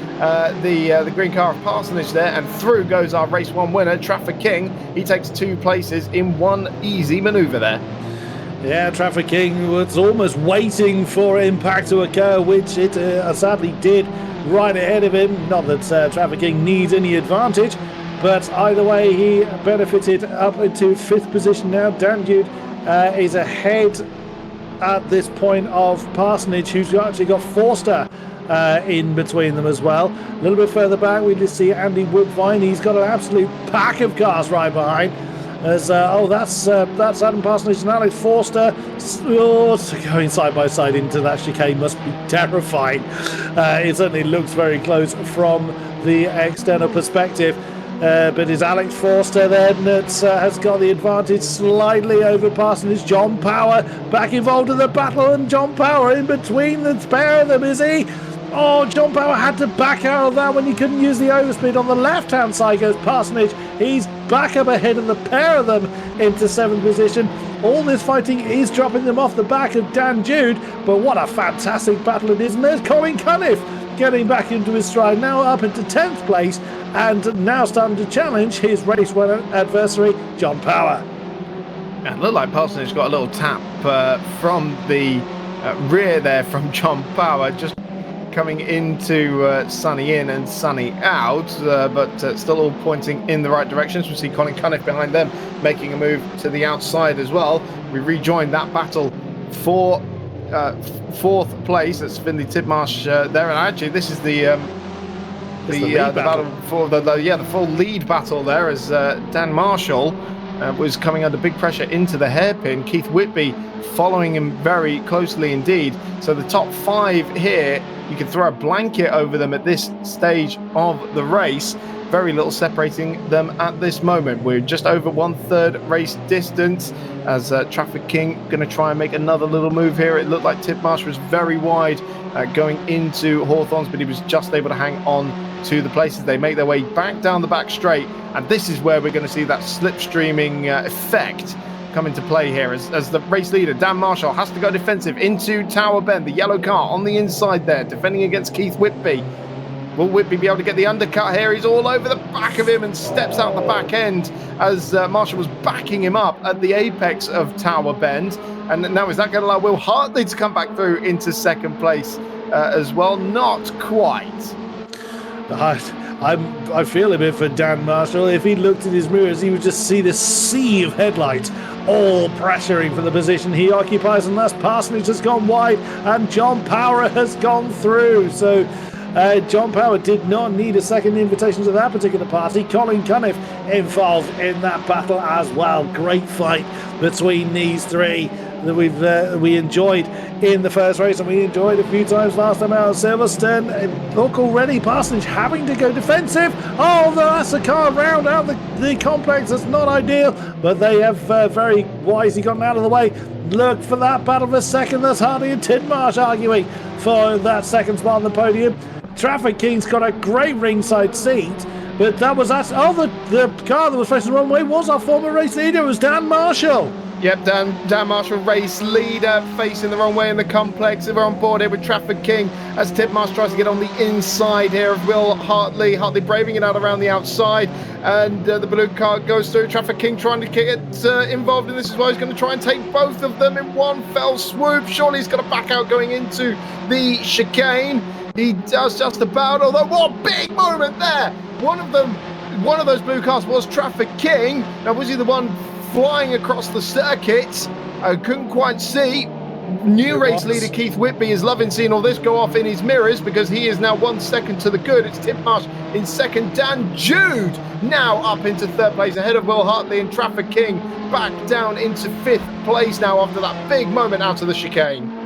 Speaker 1: the green car of Parsonage there, and through goes our race 1 winner, Trafford King. He takes 2 places in one easy manoeuvre there.
Speaker 2: Yeah, Trafford King was almost waiting for impact to occur, which it sadly did right ahead of him. Not that Trafford King needs any advantage, but either way, he benefited up into 5th position now. Dan Jude is ahead at this point of Parsonage, who's actually got Forster in between them as well. A little bit further back, we just see Andy Woodvine. He's got an absolute pack of cars right behind. As that's Adam Parsonage and Alex Forster going side by side into that chicane must be terrifying. It certainly looks very close from the external perspective. But is Alex Forster then that has got the advantage slightly over Parsonage? John Power back involved in the battle, and John Power in between the pair of them, is he? Oh, John Power had to back out of that when he couldn't use the overspeed. On the left-hand side goes Parsonage. He's back up ahead of the pair of them into 7th position. All this fighting is dropping them off the back of Dan Jude, but what a fantastic battle it is. And there's Colin Cunniff getting back into his stride, now up into 10th place, and now starting to challenge his race winner adversary, John Power.
Speaker 1: It looked like Parsonage got a little tap from the rear there from John Power, just coming into Sunny in and Sunny out, but still all pointing in the right directions. We see Colin Cunniff behind them making a move to the outside as well. We rejoin that battle for 4th place. That's Finley Tidmarsh there, and actually this is the battle for the full lead battle there, as Dan Marshall was coming under big pressure into the hairpin. Keith Whitby following him very closely indeed. So the top 5 here, you can throw a blanket over them at this stage of the race. Very little separating them at this moment. We're just over 1/3 race distance, as Trafford King going to try and make another little move here. It looked like Tidmarsh was very wide going into Hawthorns, but he was just able to hang on to the places. They make their way back down the back straight, and this is where we're going to see that slipstreaming effect come into play here, as the race leader Dan Marshall has to go defensive into Tower Bend. The yellow car on the inside there, defending against Keith Whitby. Will Whitby be able to get the undercut here? He's all over the back of him and steps out the back end as Marshall was backing him up at the apex of Tower Bend. And now is that going to allow Will Hartley to come back through into 2nd place as well? Not quite.
Speaker 2: I feel a bit for Dan Marshall. If he looked in his mirrors, he would just see this sea of headlights all pressuring for the position he occupies, and thus Parsonage has gone wide and John Power has gone through. So John Power did not need a second invitation to that particular party. Colin Cunniff involved in that battle as well. Great fight between these three that we enjoyed in the first race, and we enjoyed a few times last time out at Silverstone. Look, already Parsonage having to go defensive. Oh, that's a car round out the complex. That's not ideal, but they have very wisely gotten out of the way. Look for that battle for second. That's Hardy and Tidmarsh arguing for that second spot on the podium. Trafford King's got a great ringside seat, but that was us. Oh, the car that was facing the wrong way was our former race leader. It was Dan Marshall.
Speaker 1: Yep, Dan Marshall, race leader, facing the wrong way in the complex. We're on board here with Trafford King as Tidmarsh tries to get on the inside here of Will Hartley. Hartley braving it out around the outside, and the blue car goes through. Trafford King trying to get involved in this as well. He's going to try and take both of them in one fell swoop. Surely he's going to back out going into the chicane. He does just about, although what a big moment there. One of those blue cars was Trafford King. Now, was he the one flying across the circuit? I couldn't quite see. New race leader Keith Whitby is loving seeing all this go off in his mirrors, because he is now 1 second to the good. It's Tidmarsh in second. Dan Jude now up into 3rd place ahead of Will Hartley, and Trafford King back down into 5th place now after that big moment out of the chicane.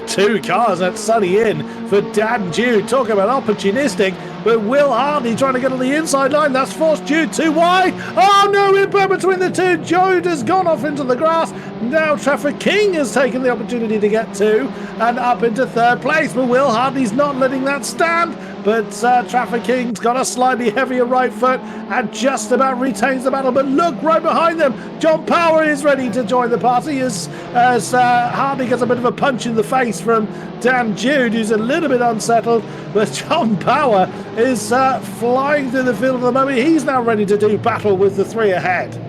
Speaker 2: 2 cars at Sunny in for Dan Jude. Talk about opportunistic, but Will Hartley trying to get on the inside line. That's forced Jude too wide. Oh no, impact between the two. Jude has gone off into the grass. Now Trafford King has taken the opportunity to get 2 and up into 3rd place, but Will Hartley's not letting that stand. but Trafford King's got a slightly heavier right foot and just about retains the battle. But look, right behind them, John Power is ready to join the party as Hardy gets a bit of a punch in the face from Dan Jude, who's a little bit unsettled. But John Power is flying through the field at the moment. He's now ready to do battle with the three ahead.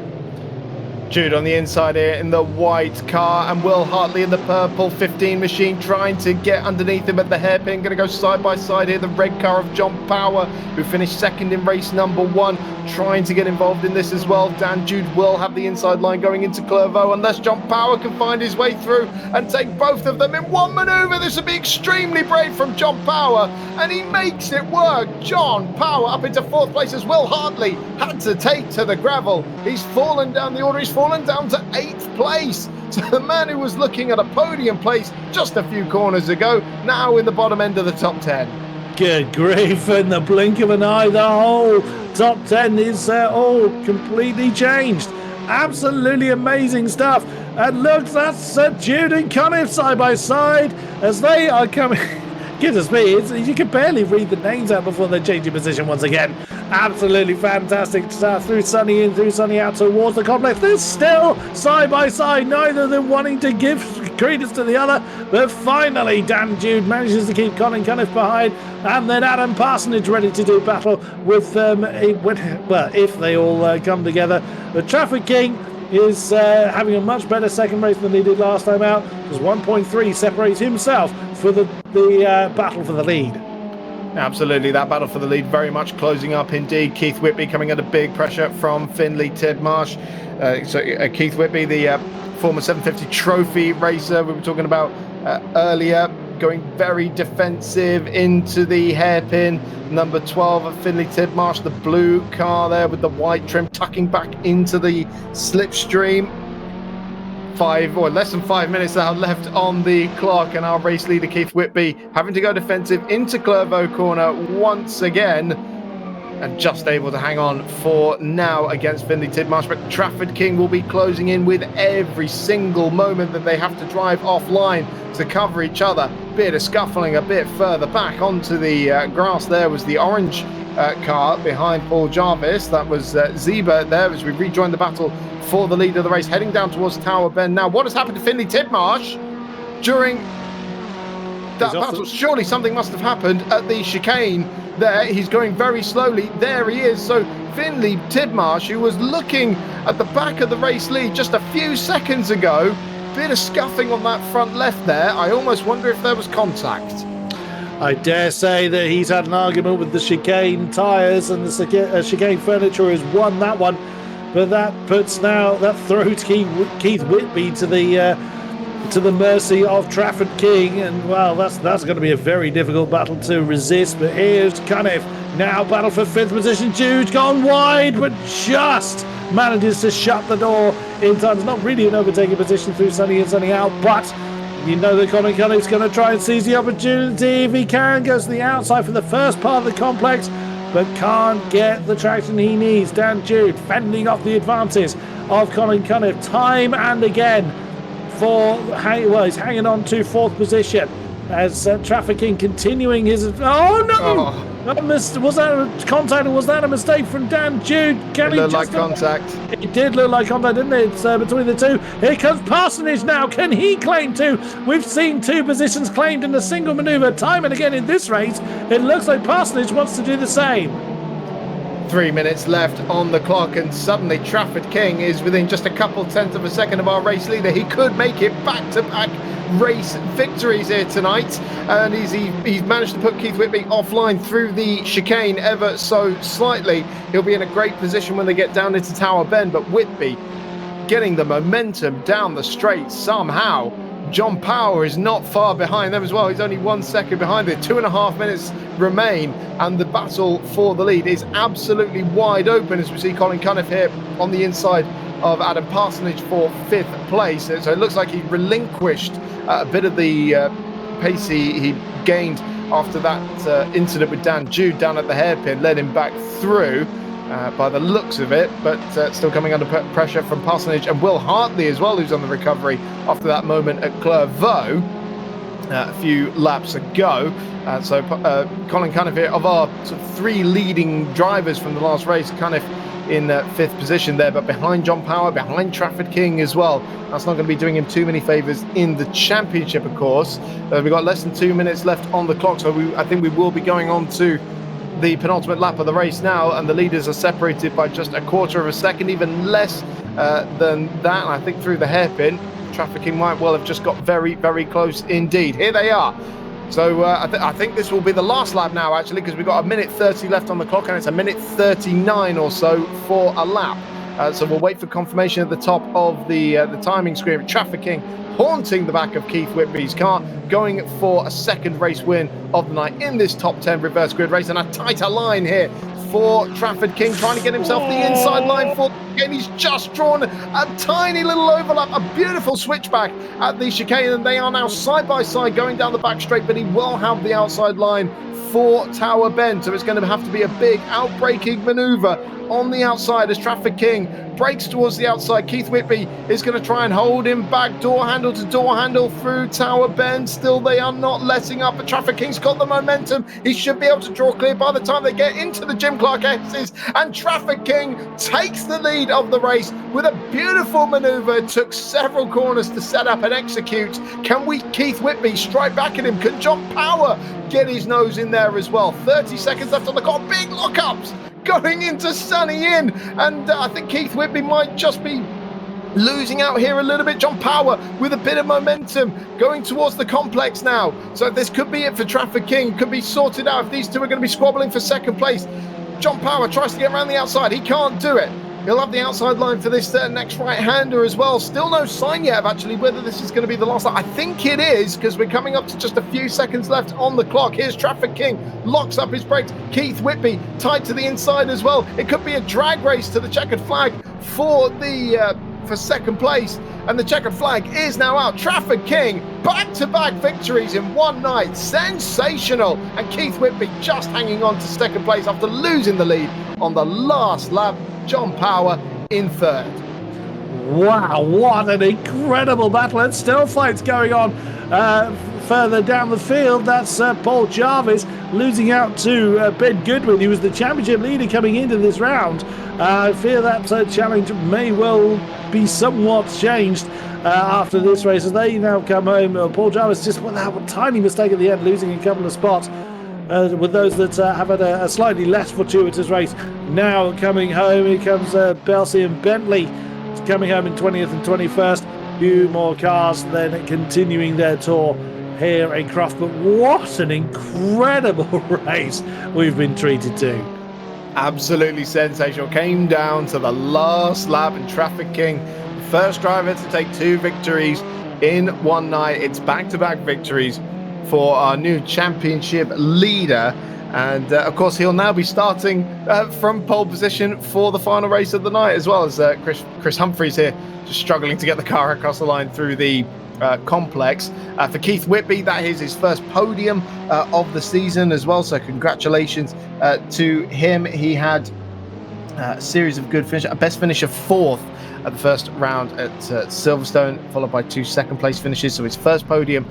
Speaker 1: Jude on the inside here in the white car, and Will Hartley in the purple 15 machine trying to get underneath him at the hairpin. Going to go side by side here. The red car of John Power, who finished second in race number 1, trying to get involved in this as well. Dan Jude will have the inside line going into Clervaux unless John Power can find his way through and take both of them in one manoeuvre. This would be extremely brave from John Power, and he makes it work. John Power up into 4th place as Will Hartley had to take to the gravel. He's fallen down the order. He's fallen down to 8th place. So the man who was looking at a podium place just a few corners ago, now in the bottom end of the top 10.
Speaker 2: Good grief, in the blink of an eye, the whole top 10 is all completely changed. Absolutely amazing stuff. And look, that's Jude and Conniff side by side as they are coming. Goodness me, you can barely read the names out before they change your position once again. Absolutely fantastic start through Sunny in, through Sunny out towards the complex. They're still side by side, neither of them wanting to give credence to the other. But finally, Dan Jude manages to keep Colin Cunniff behind, and then Adam Parsonage ready to do battle with them. If they all come together. The Trafford King is having a much better second race than he did last time out, because 1.3 separates himself for the battle for the lead.
Speaker 1: Absolutely, that battle for the lead very much closing up indeed. Keith Whitby coming under big pressure from Finley Tidmarsh. Keith Whitby, the former 750 trophy racer we were talking about earlier, going very defensive into the hairpin. Number 12 of Finley Tidmarsh, the blue car there with the white trim, tucking back into the slipstream. Less than 5 minutes now left on the clock, and our race leader Keith Whitby having to go defensive into Clervaux corner once again, and just able to hang on for now against Finley Tidmarsh. But Trafford King will be closing in with every single moment that they have to drive offline to cover each other. Bit of scuffling a bit further back onto the grass. There was the orange car behind Paul Jarvis. That was Zeba there as we rejoined the battle for the lead of the race, heading down towards Tower Bend. Now, what has happened to Finley Tidmarsh during that battle? Surely something must have happened at the chicane there. He's going very slowly. There he is. So Finley Tidmarsh, who was looking at the back of the race lead just a few seconds ago, bit of scuffing on that front left there. I almost wonder if there was contact.
Speaker 2: I dare say that he's had an argument with the chicane tyres, and the chicane furniture has won that one. But that throws Keith Whitby to the mercy of Trafford King, and well, that's going to be a very difficult battle to resist. But here's Cunniff now, battle for 5th position. Jude's gone wide, but just manages to shut the door in time. It's not really an overtaking position through Sunny in, Sunny out, but you know that Colin Cunniff's going to try and seize the opportunity if he can. Goes to the outside for the first part of the complex, but can't get the traction he needs. Dan Jude fending off the advances of Colin Cunniff time and again he's hanging on to 4th position as Trafford King continuing his... Oh no! Was that a contact, or was that a mistake from Dan Jude?
Speaker 1: It looked like contact.
Speaker 2: It did look like contact, didn't it? It's between the two. Here comes Parsonage now. Can he claim 2? We've seen 2 positions claimed in a single manoeuvre time and again in this race. It looks like Parsonage wants to do the same.
Speaker 1: 3 minutes left on the clock, and suddenly Trafford King is within just a couple tenths of a second of our race leader. He could make it back-to-back race victories here tonight, and he's managed to put Keith Whitby offline through the chicane ever so slightly. He'll be in a great position when they get down into Tower Bend, but Whitby getting the momentum down the straight somehow. John Power is not far behind them as well. He's only 1 second behind it. 2.5 minutes remain, and the battle for the lead is absolutely wide open as we see Colin Cunniff here on the inside of Adam Parsonage for 5th place. So it looks like he relinquished a bit of the pace he gained after that incident with Dan Jude down at the hairpin, led him back through by the looks of it, but still coming under pressure from Parsonage and Will Hartley as well, who's on the recovery after that moment at Clervaux. a few laps ago. So Colin Cunniff here, of our sort of 3 leading drivers from the last race, Cunniff in 5th position there, but behind John Power, behind Trafford King as well. That's not going to be doing him too many favours in the championship, of course. We've got less than 2 minutes left on the clock, so I think we will be going on to the penultimate lap of the race now, and the leaders are separated by just a quarter of a second, even less than that. And I think through the hairpin, Trafford King might well have just got very, very close indeed. Here they are. So I think this will be the last lap now, actually, because we've got 1:30 left on the clock, and it's 1:39 or so for a lap. So we'll wait for confirmation at the top of the timing screen. Trafford King haunting the back of Keith Whitby's car, going for a second race win of the night in this top 10 reverse grid race, and a tighter line here for Trafford King, trying to get himself the inside line for again. He's just drawn a tiny little overlap, a beautiful switchback at the chicane, and they are now side by side going down the back straight, but he will have the outside line for Tower Bend, so it's going to have to be a big outbraking manoeuvre on the outside as Trafford King breaks towards the outside. Keith Whitby is going to try and hold him back, door handle to door handle through Tower Bend. Still, they are not letting up, but Trafford King's got the momentum. He should be able to draw clear by the time they get into the Jim Clark S's, and Trafford King takes the lead of the race with a beautiful manoeuvre. It took several corners to set up and execute. Can Keith Whitby strike back at him? Can John Power get his nose in there as well? 30 seconds left on the clock. Big lockups going into Sunny Inn, and I think Keith Whitby might just be losing out here a little bit. John Power with a bit of momentum going towards the complex now, so this could be it for Trafford King. Could be sorted out if these two are going to be squabbling for second place. John Power tries to get around the outside. He can't do it. He'll have the outside line for this next right-hander as well. Still no sign yet of actually whether this is going to be the last lap. I think it is, because we're coming up to just a few seconds left on the clock. Here's Trafford King, locks up his brakes. Keith Whitby tied to the inside as well. It could be a drag race to the checkered flag for second place, and the checkered flag is now out. Trafford King, back-to-back victories in one night. Sensational. And Keith Whitby just hanging on to second place after losing the lead on the last lap. John Power in third.
Speaker 2: Wow, what an incredible battle, and still fights going on further down the field. That's Paul Jarvis losing out to Ben Goodwin, who was the championship leader coming into this round. I fear that challenge may well be somewhat changed after this race as they now come home. Paul Jarvis just with that tiny mistake at the end, losing a couple of spots. With those that have had a slightly less fortuitous race now coming home. Here comes Belsey and Bentley coming home in 20th and 21st. Few more cars then continuing their tour here in Croft. But what an incredible race we've been treated to.
Speaker 1: Absolutely sensational. Came down to the last lap, and Trafford King, the first driver to take 2 victories in one night. It's back-to-back victories for our new championship leader, and of course he'll now be starting from pole position for the final race of the night, as well as Chris Humphreys here just struggling to get the car across the line through the complex. For Keith Whitby, that is his first podium of the season as well, so congratulations to him. He had a series of good finishes, a best finish of 4th at the first round at Silverstone, followed by 2 second place finishes, so his first podium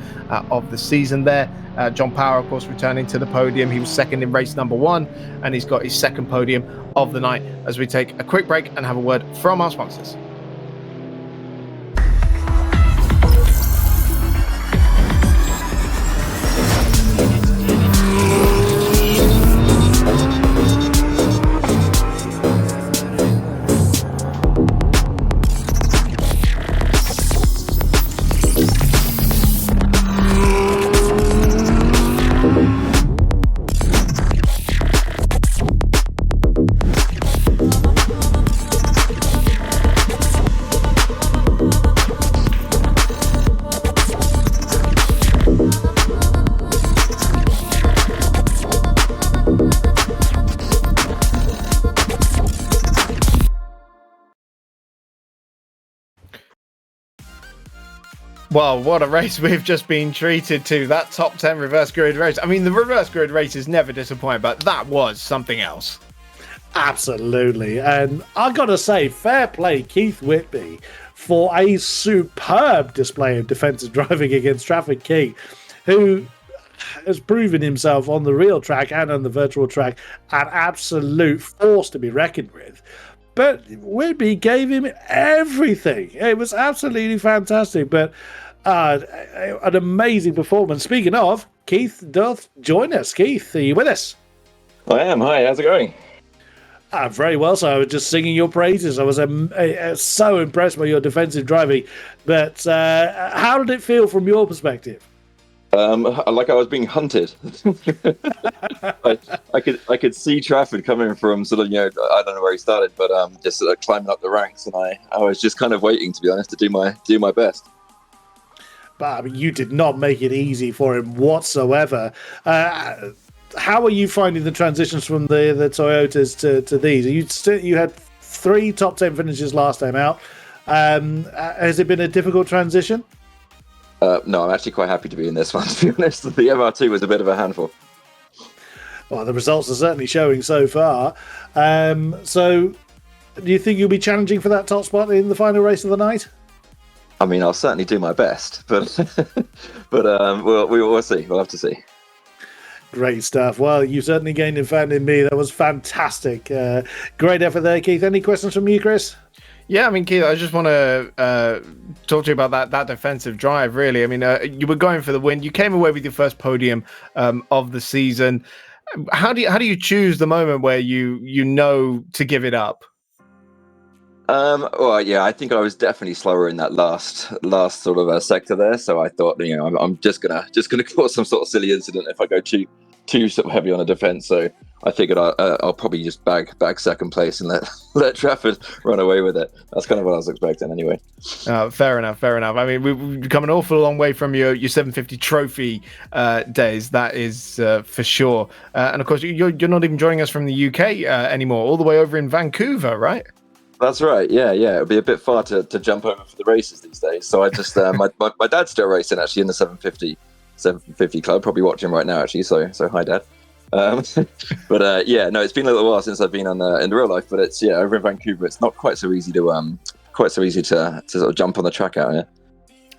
Speaker 1: of the season there. John Power, of course, returning to the podium. He was second in race number 1, and he's got his second podium of the night, as we take a quick break and have a word from our sponsors. Well, what a race we've just been treated to. That top 10 reverse grid race. I mean, the reverse grid races never disappoint, but that was something else.
Speaker 2: Absolutely. And I got to say, fair play, Keith Whitby, for a superb display of defensive driving against Trafford King. who has proven himself on the real track and on the virtual track an absolute force to be reckoned with. But Whitby gave him everything. It was absolutely fantastic. But an amazing performance. Speaking of, Keith doth join us. Keith, are you with us?
Speaker 4: I am. Hi, how's it going?
Speaker 2: Very well. So I was just singing your praises. I was so impressed by your defensive driving. But how did it feel from your perspective?
Speaker 4: Like I was being hunted. I could see Trafford coming from sort of, I don't know where he started, but just sort of climbing up the ranks, and I was just kind of waiting, to be honest, to do my best.
Speaker 2: But I mean, you did not make it easy for him whatsoever. How are you finding the transitions from the Toyotas to these? You had 3 top 10 finishes last time out. Has it been a difficult transition?
Speaker 4: No, I'm actually quite happy to be in this one, to be honest. The MR2 was a bit of a handful.
Speaker 2: Well, the results are certainly showing so far. So, do you think you'll be challenging for that top spot in the final race of the night?
Speaker 4: I mean, I'll certainly do my best, but we'll see. We'll have to see.
Speaker 2: Great stuff. Well, you certainly gained and found in me. That was fantastic. Great effort there, Keith. Any questions from you, Chris?
Speaker 1: Yeah, I mean, Keith, I just want to talk to you about that defensive drive, really. I mean, you were going for the win. You came away with your first podium of the season. How do you choose the moment where you know to give it up?
Speaker 4: Well, yeah, I think I was definitely slower in that last sort of sector there. So I thought, I'm just gonna cause some sort of silly incident if I go too sort of heavy on a defense. So I figured I'll probably just bag second place and let Trafford run away with it. That's kind of what I was expecting anyway.
Speaker 1: Fair enough. I mean, we've come an awful long way from your 750 trophy days. That is for sure. And of course, you're not even joining us from the UK anymore. All the way over in Vancouver, right?
Speaker 4: That's right. Yeah. It would be a bit far to jump over for the races these days. So I just my dad's still racing actually in the 750 club. Probably watching right now actually. So hi, Dad. But yeah, no, it's been a little while since I've been on in real life. But it's over in Vancouver. It's not quite so easy to sort of jump on the track out here.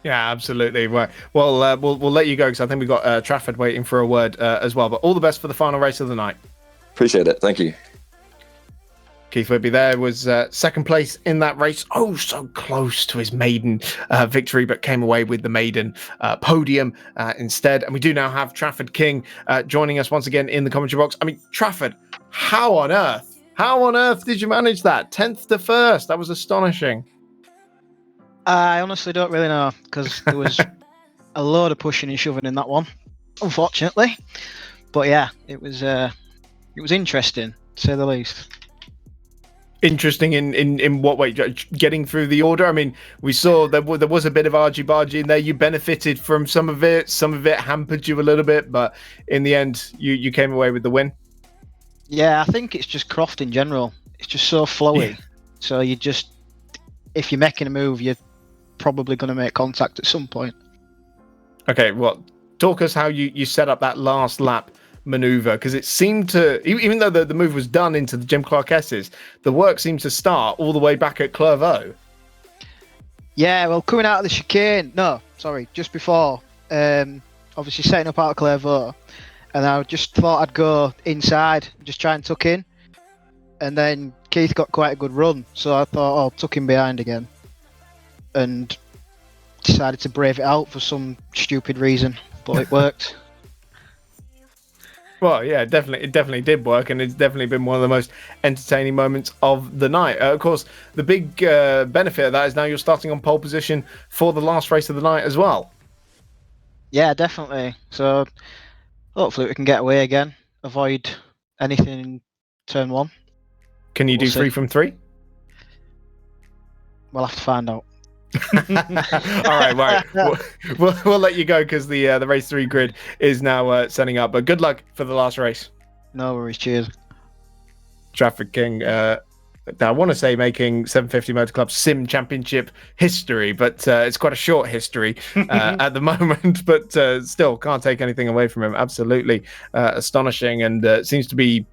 Speaker 1: Yeah, absolutely. Right. Well, we'll let you go because I think we've got Trafford waiting for a word as well. But all the best for the final race of the night.
Speaker 4: Appreciate it. Thank you.
Speaker 1: Keith Whitby there was second place in that race. Oh, so close to his maiden victory, but came away with the maiden podium instead. And we do now have Trafford King joining us once again in the commentary box. I mean, Trafford, how on earth did you manage that? 10th to 1st. That was astonishing.
Speaker 3: I honestly don't really know because there was a load of pushing and shoving in that one, unfortunately. But yeah, it was interesting, to say the least.
Speaker 1: Interesting in what way? Getting through the order? I mean, we saw there was a bit of argy-bargy in there. You benefited from some of it hampered you a little bit, but in the end, you came away with the win.
Speaker 3: Yeah, I think it's just Croft in general. It's just so flowy. Yeah. So if you're making a move, you're probably going to make contact at some point.
Speaker 1: Okay, well, talk us how you set up that last lap maneuver, because it seemed to, even though the move was done into the Jim Clark S's, the work seemed to start all the way back at Clairvaux.
Speaker 3: Yeah, well, coming out of the chicane, just before, obviously setting up out of Clairvaux, and I just thought I'd go inside, just try and tuck in, and then Keith got quite a good run, so I thought I'll tuck in behind again, and decided to brave it out for some stupid reason, but it worked.
Speaker 1: Well, yeah, it definitely did work, and it's definitely been one of the most entertaining moments of the night. Of course, the big benefit of that is now you're starting on pole position for the last race of the night as well.
Speaker 3: Yeah, definitely. So hopefully we can get away again, avoid anything in turn 1.
Speaker 1: Can you do 3 from 3?
Speaker 3: We'll have to find out.
Speaker 1: All right. We'll let you go because the race 3 grid is now setting up. But good luck for the last race.
Speaker 3: No worries. Cheers.
Speaker 1: Trafford King. I want to say making 750 Motor Club Sim Championship history, but it's quite a short history at the moment. But still, can't take anything away from him. Absolutely astonishing, and seems to be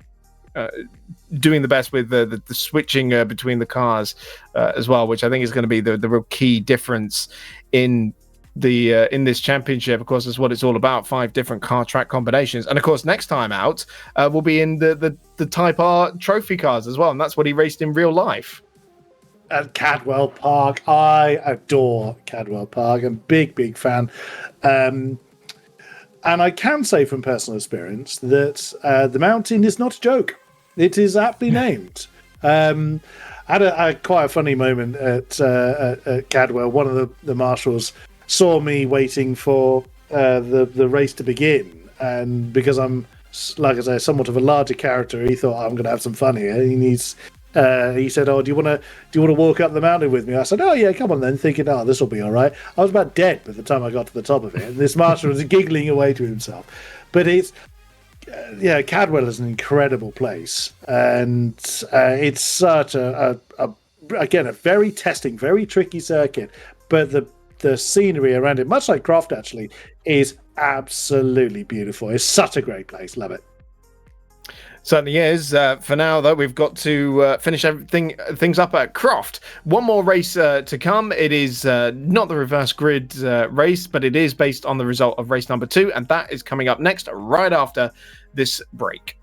Speaker 1: doing the best with the switching between the cars as well, which I think is going to be the real key difference in in this championship. Of course, that's what it's all about. 5 different car track combinations, and of course, next time out will be in the Type R trophy cars as well, and that's what he raced in real life.
Speaker 2: At Cadwell Park, I adore Cadwell Park. I'm big fan. And I can say from personal experience that the mountain is not a joke. It is aptly named. I had quite a funny moment at Cadwell. One of the marshals saw me waiting for the race to begin, and because I'm, like I say, somewhat of a larger character, he thought, I'm going to have some fun here. He said, "Oh, do you want to walk up the mountain with me?" I said, "Oh yeah, come on then." Thinking, "Oh, this will be all right." I was about dead by the time I got to the top of it, and this marshal was giggling away to himself. But it's Cadwell is an incredible place, and it's such a very testing, very tricky circuit. But the scenery around it, much like Croft actually, is absolutely beautiful. It's such a great place. Love it.
Speaker 1: Certainly is. For now, though, we've got to finish things up at Croft. One more race to come. It is not the reverse grid race, but it is based on the result of race number 2, and that is coming up next, right after this break.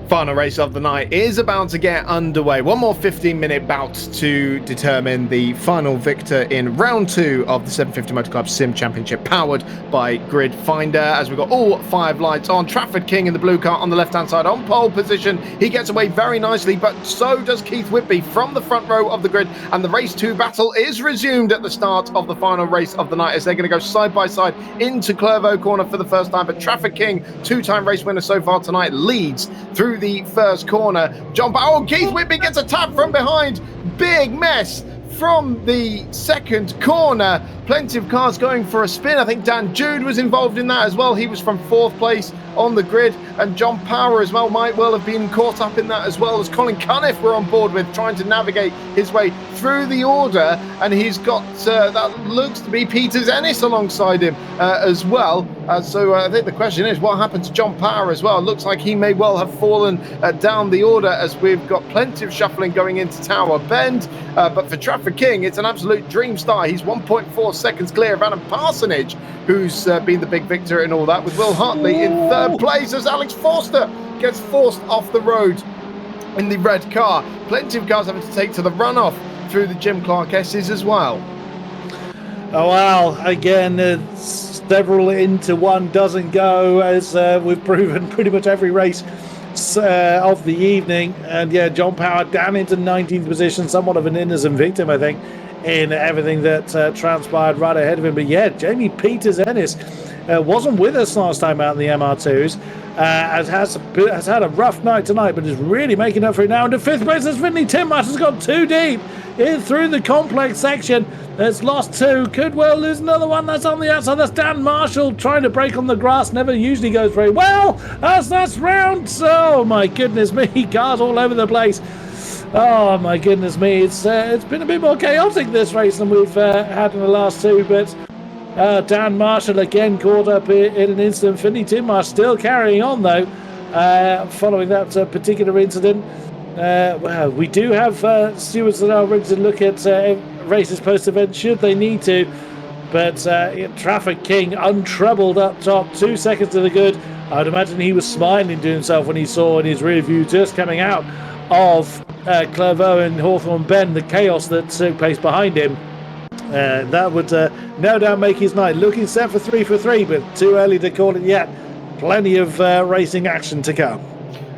Speaker 1: Final race of the night is about to get underway. One more 15-minute bout to determine the final victor in round 2 of the 750 Motor Club Sim Championship, powered by Grid Finder. As we've got all 5 lights on, Trafford King in the blue car on the left-hand side on pole position. He gets away very nicely, but so does Keith Whitby from the front row of the grid. And the race 2 battle is resumed at the start of the final race of the night, as they're going to go side by side into Clervaux corner for the first time. But Trafford King, 2-time race winner so far tonight, leads through the first corner. Keith Whitby gets a tap from behind. Big mess from the second corner. Plenty of cars going for a spin. I think Dan Jude was involved in that as well. He was from 4th place on the grid, and John Power as well might well have been caught up in that, as well as Colin Cunniff were on board with, trying to navigate his way through the order. And he's got that looks to be Peter Ennis alongside him as well. So I think the question is, what happened to John Power as well? It looks like he may well have fallen down the order, as we've got plenty of shuffling going into Tower Bend. But for Trafford King, it's an absolute dream start. He's 1.4 seconds clear of Adam Parsonage, who's been the big victor in all that, with Will Hartley in 3rd place as Alex Forster gets forced off the road in the red car. Plenty of cars having to take to the runoff through the Jim Clark S's as well.
Speaker 2: Oh wow, again, several into one doesn't go, as we've proven pretty much every race of the evening. And yeah, John Power down into 19th position, somewhat of an innocent victim, I think, in everything that transpired right ahead of him. But yeah, Jamie Peters Ennis wasn't with us last time out in the MR2s. Has had a rough night tonight, but is really making up for it now. Into 5th place as Finley Tinmarsh has gone too deep in through the complex section. That's lost 2. Could well lose another one. That's on the outside. That's Dan Marshall trying to break on the grass. Never usually goes very well. As that's round. Oh my goodness me. Cars all over the place. Oh my goodness me. It's been a bit more chaotic this race than we've had in the last 2, but Dan Marshall again caught up in an instant. Finley Tinmarsh still carrying on though, following that particular incident. Well, we do have stewards that are ready to look at races post-event should they need to. But Traffic King untroubled up top, 2 seconds to the good. I would imagine he was smiling to himself when he saw in his rear view just coming out of Clervaux and Hawthorne Bend, the chaos that took place behind him. That would no doubt make his night. Looking set for 3 for 3, but too early to call it yet. Plenty of racing action to come.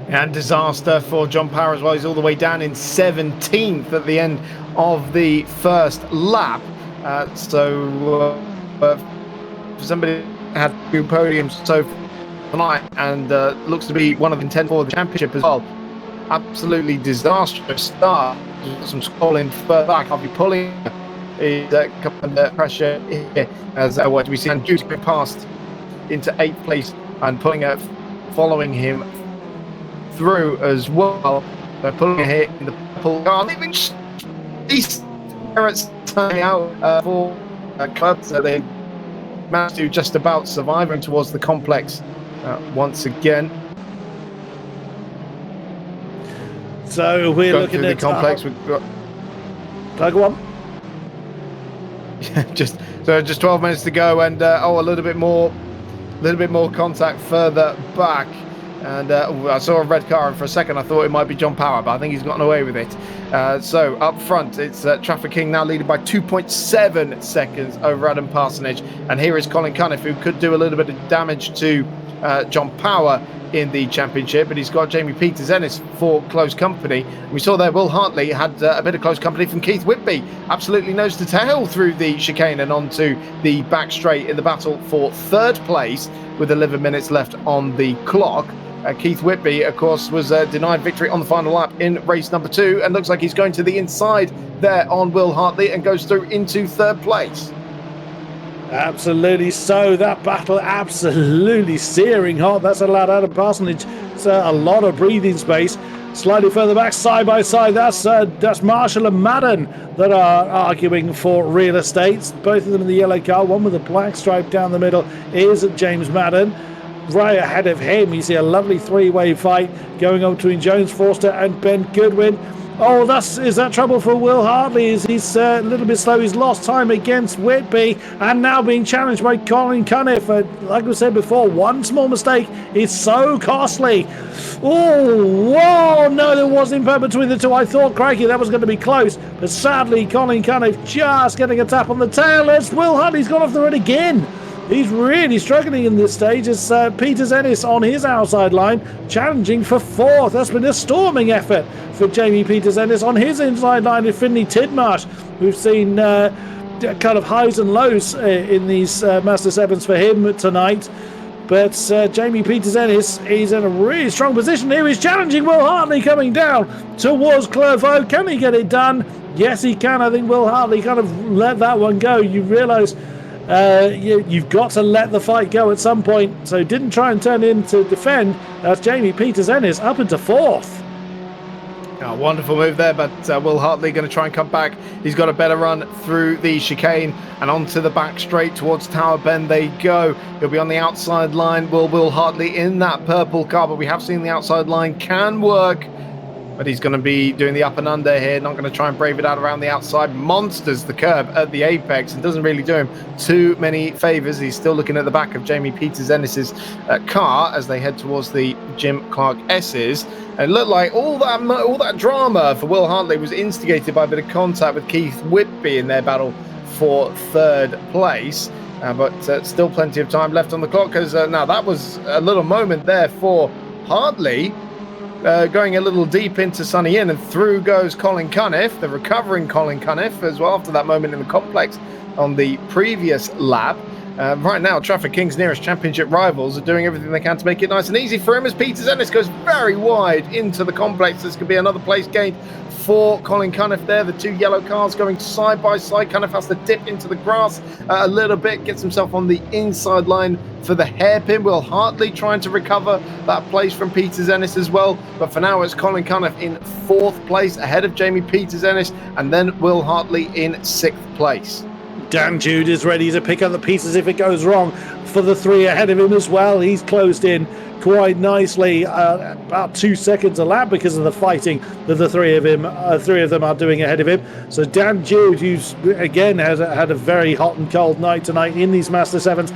Speaker 1: And disaster for John Power as well. He's all the way down in 17th at the end of the first lap. So for somebody who had 2 podiums so tonight and looks to be one of the intent for the championship as well. Absolutely disastrous start. Some scrolling further back. I'll be pulling is under pressure here as what we see and due to be passed into 8th place and pulling out, following him through as well. They're pulling here in the purple car, leaving these parrots turning out for clubs that they managed to just about surviving towards the complex once again.
Speaker 2: So we're
Speaker 1: Going
Speaker 2: looking
Speaker 1: through
Speaker 2: at
Speaker 1: the complex. We've got
Speaker 2: go on.
Speaker 1: just 12 minutes to go, and a little bit more contact further back. And I saw a red car, and for a second I thought it might be John Power, but I think he's gotten away with it. So up front, it's Traffic King now leading by 2.7 seconds over Adam Parsonage. And here is Colin Cunniff, who could do a little bit of damage to John Power in the championship, but he's got Jamie Peters-Ennis for close company. We saw there Will Hartley had a bit of close company from Keith Whitby, absolutely nose to tail through the chicane and onto the back straight in the battle for 3rd place with 11 minutes left on the clock. Keith Whitby, of course, was denied victory on the final lap in race number 2, and looks like he's going to the inside there on Will Hartley and goes through into 3rd place.
Speaker 2: Absolutely so. That battle absolutely searing hot. That's allowed Adam Parsonage a lot of breathing space. Slightly further back, side by side, that's Marshall and Madden that are arguing for real estates. Both of them in the yellow car. One with a black stripe down the middle is James Madden. Right ahead of him, you see a lovely 3-way fight going on between Jones Forster and Ben Goodwin. Oh, is that trouble for Will Hartley? He's a little bit slow. He's lost time against Whitby and now being challenged by Colin Cunniff. Like we said before, one small mistake is so costly. Oh, whoa, no, there was impact between the two. I thought, crikey, that was going to be close. But sadly, Colin Cunniff just getting a tap on the tail. It's Will Hartley's gone off the road again. He's really struggling in this stage as Peters-Ennis on his outside line, challenging for 4th. That's been a storming effort for Jamie Peters-Ennis on his inside line with Finley Tidmarsh. We've seen kind of highs and lows in these Master 7s for him tonight. But Jamie Peters-Ennis is in a really strong position here. He's challenging Will Hartley coming down towards Clervaux. Can he get it done? Yes, he can. I think Will Hartley kind of let that one go. You realise you've got to let the fight go at some point. So didn't try and turn in to defend. That's Jamie Peters-Ennis up into 4th.
Speaker 1: Oh, wonderful move there, but Will Hartley going to try and come back. He's got a better run through the chicane and onto the back straight towards Tower Bend they go. He'll be on the outside line. Will Hartley in that purple car, but we have seen the outside line can work. But he's going to be doing the up and under here, not going to try and brave it out around the outside. Monsters the curb at the apex and doesn't really do him too many favours. He's still looking at the back of Jamie Peters-Ennis's car as they head towards the Jim Clark S's. And it looked like all that drama for Will Hartley was instigated by a bit of contact with Keith Whitby in their battle for 3rd place. But still plenty of time left on the clock, because now that was a little moment there for Hartley. Going a little deep into Sunny Inn, and through goes Colin Cunniff, the recovering Colin Cunniff as well after that moment in the complex on the previous lap. Right now, Traffic King's nearest championship rivals are doing everything they can to make it nice and easy for him as Peters-Ennis goes very wide into the complex. This could be another place gained for Colin Cunniff there. The 2 yellow cars going side by side. Cunniff has to dip into the grass a little bit, gets himself on the inside line for the hairpin. Will Hartley trying to recover that place from Peters-Ennis as well. But for now, it's Colin Cunniff in 4th place ahead of Jamie Peters-Ennis, and then Will Hartley in 6th place.
Speaker 2: Dan Jude is ready to pick up the pieces if it goes wrong. for the three ahead of him as well. He's closed in quite nicely, about 2 seconds a lap because of the fighting that the three of them are doing ahead of him. So Dan Jude, who's again had a very hot and cold night tonight in these Master 7s,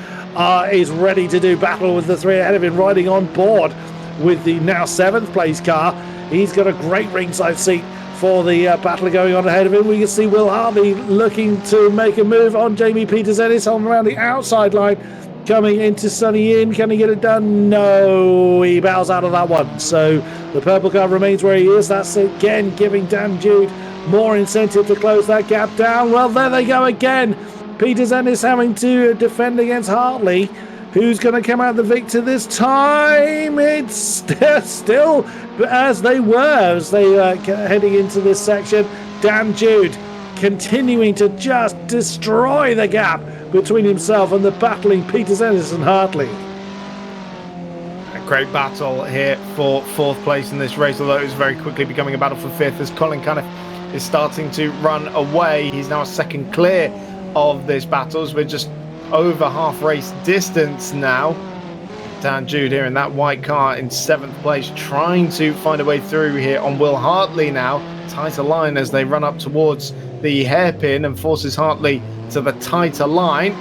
Speaker 2: is ready to do battle with the three ahead of him, riding on board with the now 7th place car. He's got a great ringside seat for the battle going on ahead of him. We can see Will Hartley looking to make a move on Jamie Peters-Ennis on around the outside line, coming into Sunny Inn. Can he get it done? No, he bows out of that one. So the purple car remains where he is. That's again giving Dan Jude more incentive to close that gap down. Well, there they go again. Peters-Ennis having to defend against Hartley. Who's going to come out the victor this time? It's still as they were as they heading into this section. Dan Jude continuing to just destroy the gap between himself and the battling Peters-Ennis and Hartley.
Speaker 1: A great battle here for 4th place in this race, although it was very quickly becoming a battle for 5th as Colin Cunniff is starting to run away. He's now a second clear of this battle as we're just over half race distance now. Dan Jude here in that white car in 7th place, trying to find a way through here on Will Hartley now. Tighter line as they run up towards the hairpin and forces Hartley to the tighter line.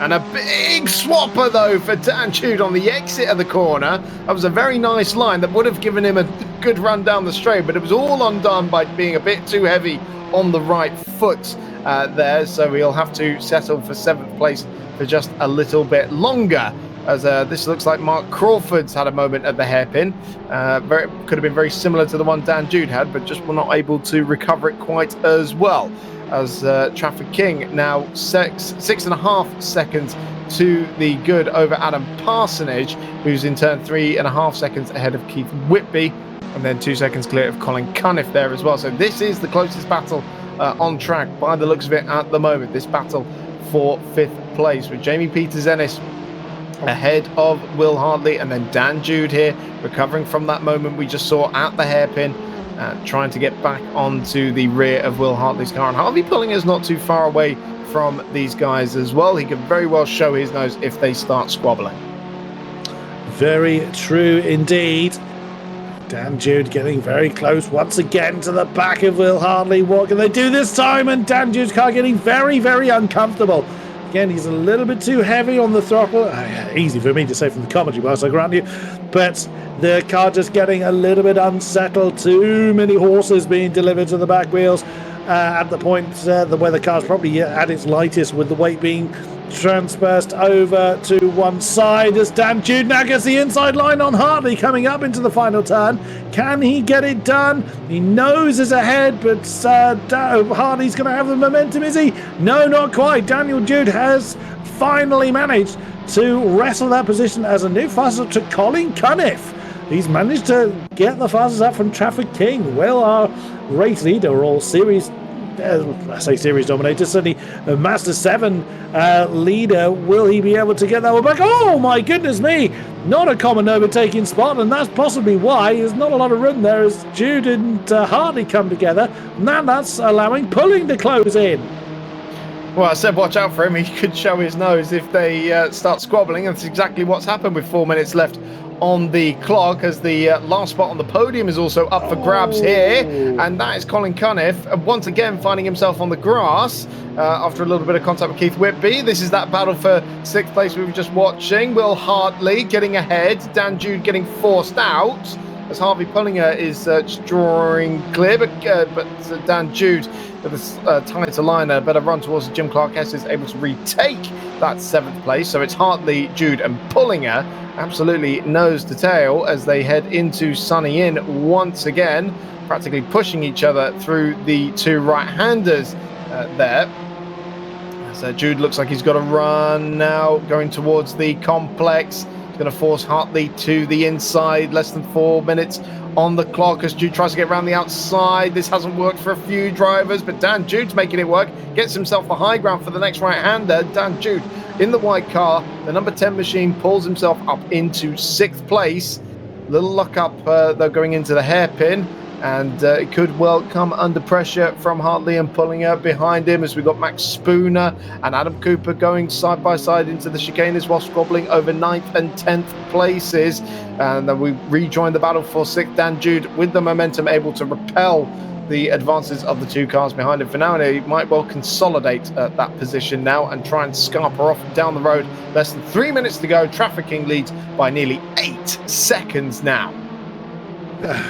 Speaker 1: And a big swapper though for Dan Jude on the exit of the corner. That was a very nice line that would have given him a good run down the straight, but it was all undone by being a bit too heavy on the right foot there. So he'll have to settle for 7th place for just a little bit longer. As this looks like Mark Crawford's had a moment at the hairpin. Could have been very similar to the one Dan Jude had, but just were not able to recover it quite as well. As Trafford King now 6.5 seconds to the good over Adam Parsonage, who's in turn 3.5 seconds ahead of Keith Whitby, and then 2 seconds clear of Colin Cunniff there as well. So this is the closest battle on track by the looks of it at the moment. This battle for 5th place with Jamie Peters-Ennis ahead of Will Hartley, and then Dan Jude here recovering from that moment we just saw at the hairpin, trying to get back onto the rear of Will Hartley's car. And Harvey Pullinger's not too far away from these guys as well. He could very well show his nose if they start squabbling.
Speaker 2: Very true indeed. Dan Jude getting very close once again to the back of Will Hartley. What can they do this time? And Dan Jude's car getting very, very uncomfortable. Again, he's a little bit too heavy on the throttle. Easy for me to say from the commentary box, I grant you. But the car just getting a little bit unsettled. Too many horses being delivered to the back wheels at the point where the car's probably at its lightest, with the weight being transpersed over to one side as Dan Jude now gets the inside line on Hartley coming up into the final turn. Can he get it done? He knows is ahead, but Hartley's going to have the momentum, is he? No, not quite. Daniel Jude has finally managed to wrestle that position as a new fastest to Colin Cunniff. He's managed to get the fastest up from Trafford King. Well, our race leader, all series I say series dominator, certainly a Master 7 leader. Will he be able to get that one back? Oh my goodness me, not a common overtaking spot, and that's possibly why there's not a lot of room there as Jude and Hartley come together. Now that's allowing Pulling to close in.
Speaker 1: Well, I said watch out for him. He could show his nose if they start squabbling, and that's exactly what's happened with 4 minutes left on the clock, as the last spot on the podium is also up for grabs here, and that is Colin Cunniff once again finding himself on the grass after a little bit of contact with Keith Whitby. This is that battle for 6th place we were just watching. Will Hartley getting ahead, Dan Jude getting forced out as Harvey Pullinger is just drawing clear, but Dan Jude with a tighter liner, better run towards Jim Clark Hess, is able to retake that 7th place. So it's Hartley, Jude and Pullinger absolutely nose to tail as they head into Sunny Inn once again, practically pushing each other through the two right-handers there. So Jude looks like he's got a run now going towards the complex. He's going to force Hartley to the inside. Less than 4 minutes on the clock as Jude tries to get around the outside. This hasn't worked for a few drivers, but Dan Jude's making it work. Gets himself the high ground for the next right-hander. Dan Jude in the white car. The number 10 machine pulls himself up into 6th place. Little luck up though going into the hairpin. and it could well come under pressure from Hartley and Pullinger behind him, as we've got Max Spooner and Adam Cooper going side by side into the chicanes while squabbling over 9th and 10th places. And then we rejoin the battle for 6th. Dan Jude with the momentum, able to repel the advances of the two cars behind him for now, and he might well consolidate that position now and try and scarper off down the road. Less than 3 minutes to go. Traffic King leads by nearly 8 seconds now.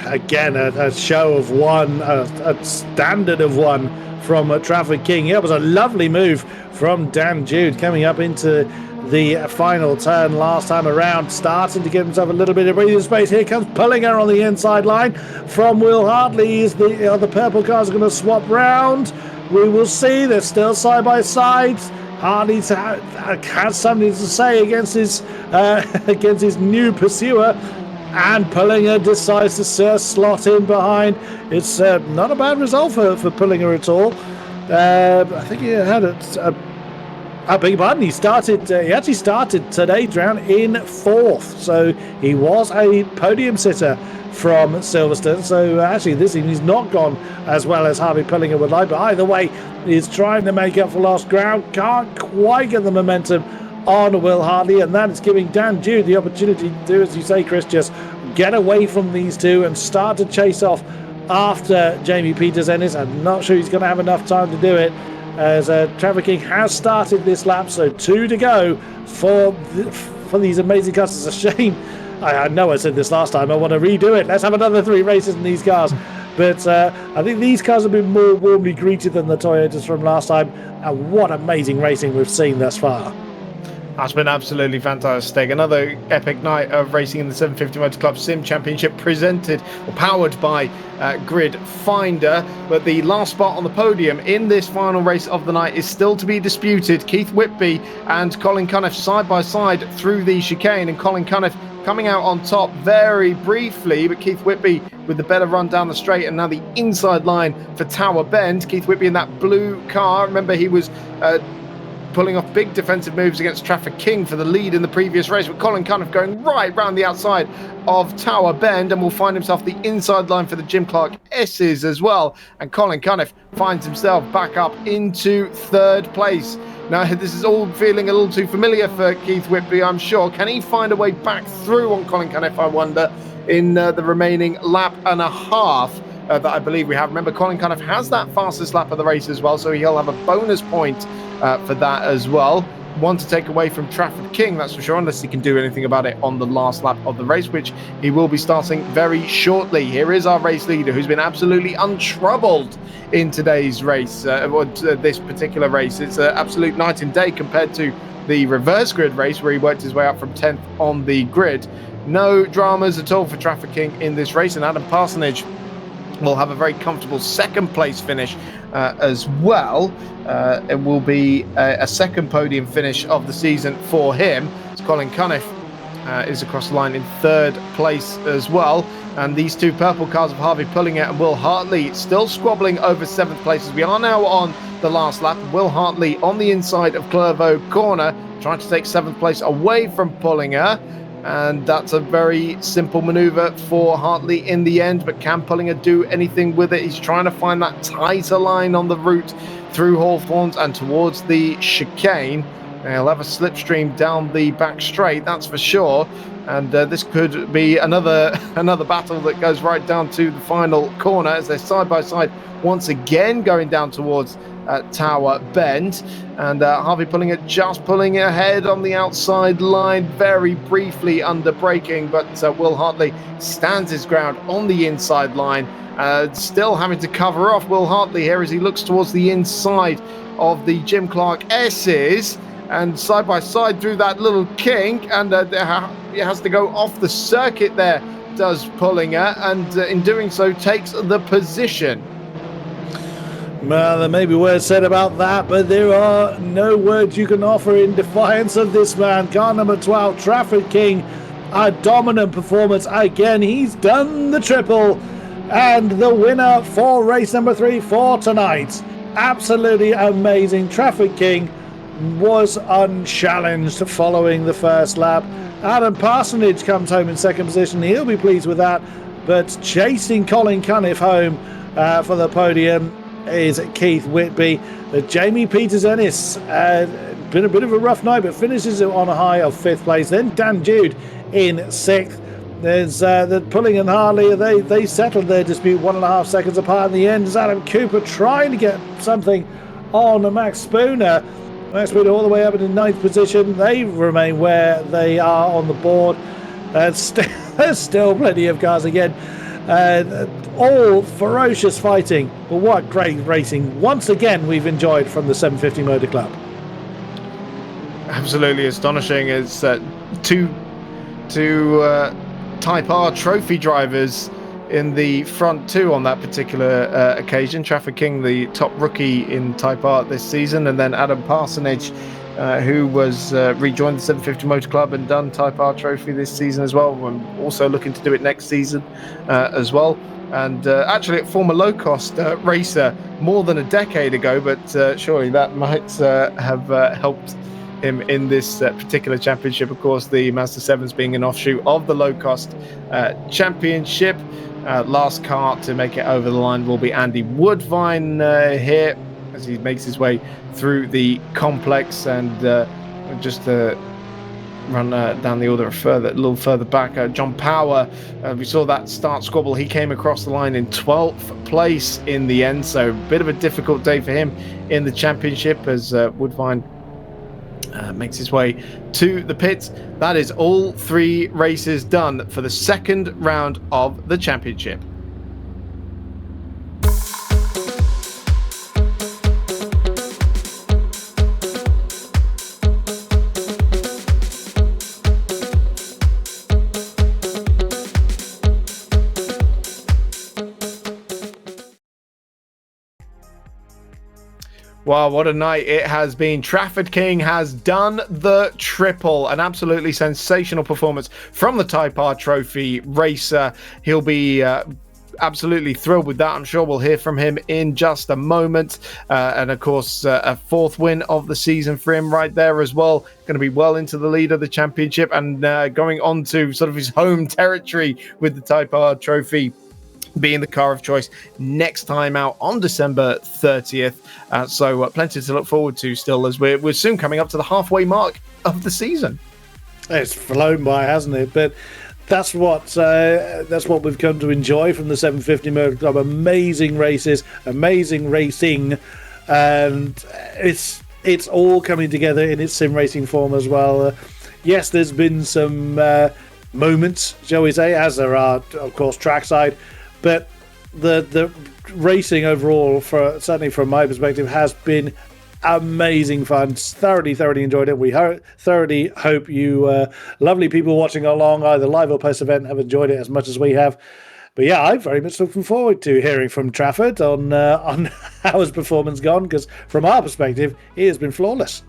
Speaker 2: Again, a show of one, a standard of one from Traffic King. It was a lovely move from Dan Jude coming up into the final turn last time around, starting to give himself a little bit of breathing space. Here comes Pullinger on the inside line from Will Hartley. Is the purple cars are going to swap round? We will see. They're still side by side. Hartley has something to say against his new pursuer, and Pullinger decides to slot in behind. It's not a bad result for Pullinger at all. I think he had I beg your pardon. He actually started today's round in 4th, so he was a podium sitter from Silverstone. So actually, this evening he's not gone as well as Harvey Pullinger would like. But either way, he's trying to make up for lost ground. Can't quite get the momentum on Will Hartley, and that is giving Dan Jude the opportunity to do, as you say, Chris, just get away from these two and start to chase off after Jamie Peters-Ennis. I'm not sure he's going to have enough time to do it, as Traffic King has started this lap, so 2 to go for these amazing cars. It's a shame. I know I said this last time. I want to redo it. Let's have another 3 races in these cars. But I think these cars have been more warmly greeted than the Toyotas from last time. And what amazing racing we've seen thus far.
Speaker 1: That's been absolutely fantastic. Another epic night of racing in the 750 Motor Club Sim Championship, presented or powered by Grid Finder. But the last spot on the podium in this final race of the night is still to be disputed. Keith Whitby and Colin Cunniff side by side through the chicane, and Colin Cunniff coming out on top very briefly, but Keith Whitby with the better run down the straight, and now the inside line for Tower Bend. Keith Whitby in that blue car. Remember, he was pulling off big defensive moves against Traffic King for the lead in the previous race, with Colin Cunniff going right round the outside of Tower Bend, and will find himself the inside line for the Jim Clark S's as well. And Colin Cunniff finds himself back up into 3rd place. Now, this is all feeling a little too familiar for Keith Whitby, I'm sure. Can he find a way back through on Colin Cunniff, I wonder, in the remaining lap and a half that I believe we have? Remember, Colin Cunniff has that fastest lap of the race as well, so he'll have a bonus point for that as well. One to take away from Traffic King, that's for sure, unless he can do anything about it on the last lap of the race, which he will be starting very shortly. Here is our race leader, who's been absolutely untroubled in today's race, this particular race. It's an absolute night and day compared to the reverse grid race, where he worked his way up from 10th on the grid. No dramas at all for Traffic King in this race, and Adam Parsonage will have a very comfortable 2nd place finish as well. It will be a 2nd podium finish of the season for him. As Colin Cunniff is across the line in 3rd place as well. And these two purple cars of Harvey Pullinger and Will Hartley still squabbling over 7th places. We are now on the last lap. Will Hartley on the inside of Clervaux corner, trying to take 7th place away from Pullinger. And that's a very simple maneuver for Hartley in the end, but can Pullinger do anything with it? He's trying to find that tighter line on the route through Hawthorns and towards the chicane. And he'll have a slipstream down the back straight, that's for sure. And this could be another battle that goes right down to the final corner, as they're side by side once again going down towards Tower Bend. And Harvey Pullinger just pulling ahead on the outside line, very briefly under braking, but Will Hartley stands his ground on the inside line, still having to cover off Will Hartley here as he looks towards the inside of the Jim Clark S's, and side by side through that little kink, and he has to go off the circuit there, does Pullinger, and in doing so takes the position.
Speaker 2: Well, there may be words said about that, but there are no words you can offer in defiance of this man. Car number 12, Traffic King, a dominant performance again. He's done the triple, and the winner for race number 3 for tonight. Absolutely amazing. Traffic King was unchallenged following the first lap. Adam Parsonage comes home in 2nd position. He'll be pleased with that. but chasing Colin Cunniff home for the podium is Keith Whitby. Jamie Peters-Ennis, been a bit of a rough night, but finishes on a high of 5th place. Then Dan Jude in 6th. There's the Pulling and Harley. They settled their dispute 1.5 seconds apart in the end. As Adam Cooper trying to get something on Max Spooner. Max Spooner all the way up in the 9th position. They remain where they are on the board. There's still plenty of cars again. All ferocious fighting, but what great racing once again we've enjoyed from the 750 Motor Club.
Speaker 1: Absolutely astonishing. It's two Type R trophy drivers in the front two on that particular occasion. Trafford King, the top rookie in Type R this season, and then Adam Parsonage, who was rejoined the 750 Motor Club and done Type R trophy this season as well. I'm also looking to do it next season as well. And actually a former low-cost racer more than a decade ago, but surely that might have helped him in this particular championship. Of course, the Mazda 7s being an offshoot of the low-cost championship. Last car to make it over the line will be Andy Woodvine here as he makes his way through the complex, and just run down the order a little further back. John Power, we saw that start squabble. He came across the line in 12th place in the end, so a bit of a difficult day for him in the championship as Woodvine makes his way to the pits. That is all 3 races done for the second round of the championship. Wow, what a night it has been. Trafford King has done the triple. An absolutely sensational performance from the Type R Trophy racer. He'll be absolutely thrilled with that. I'm sure we'll hear from him in just a moment. And of course, a 4th win of the season for him right there as well. Going to be well into the lead of the championship and going on to sort of his home territory with the Type R Trophy being the car of choice next time out on December 30th. So plenty to look forward to still, as we're soon coming up to the halfway mark of the season.
Speaker 2: It's flown by, hasn't it? But that's what we've come to enjoy from the 750 Motor Club. Amazing races, amazing racing, and it's all coming together in its sim racing form as well. Yes, there's been some moments, shall we say, as there are, of course, trackside. But the racing overall, certainly from my perspective, has been amazing fun. Thoroughly enjoyed it. We thoroughly hope you lovely people watching along, either live or post-event, have enjoyed it as much as we have. But yeah, I'm very much looking forward to hearing from Trafford on how his performance gone, because from our perspective, he has been flawless.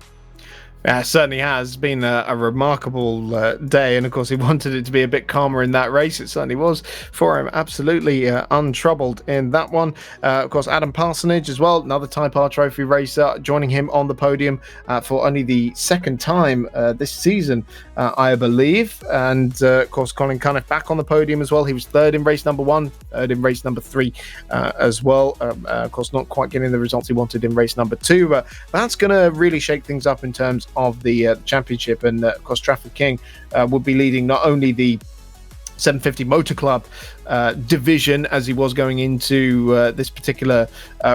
Speaker 1: It certainly has been a remarkable day, and of course he wanted it to be a bit calmer in that race. It certainly was for him, absolutely untroubled in that one. Of course, Adam Parsonage as well, another Type R Trophy racer, joining him on the podium for only the 2nd time this season, I believe. And of course, Colin Cunniff back on the podium as well. He was 3rd in race number 1, 3rd in race number 3 as well. Of course, not quite getting the results he wanted in race number 2, but that's going to really shake things up in terms of the championship. And of course, Trafford King will be leading not only the 750 Motor Club division as he was going into this particular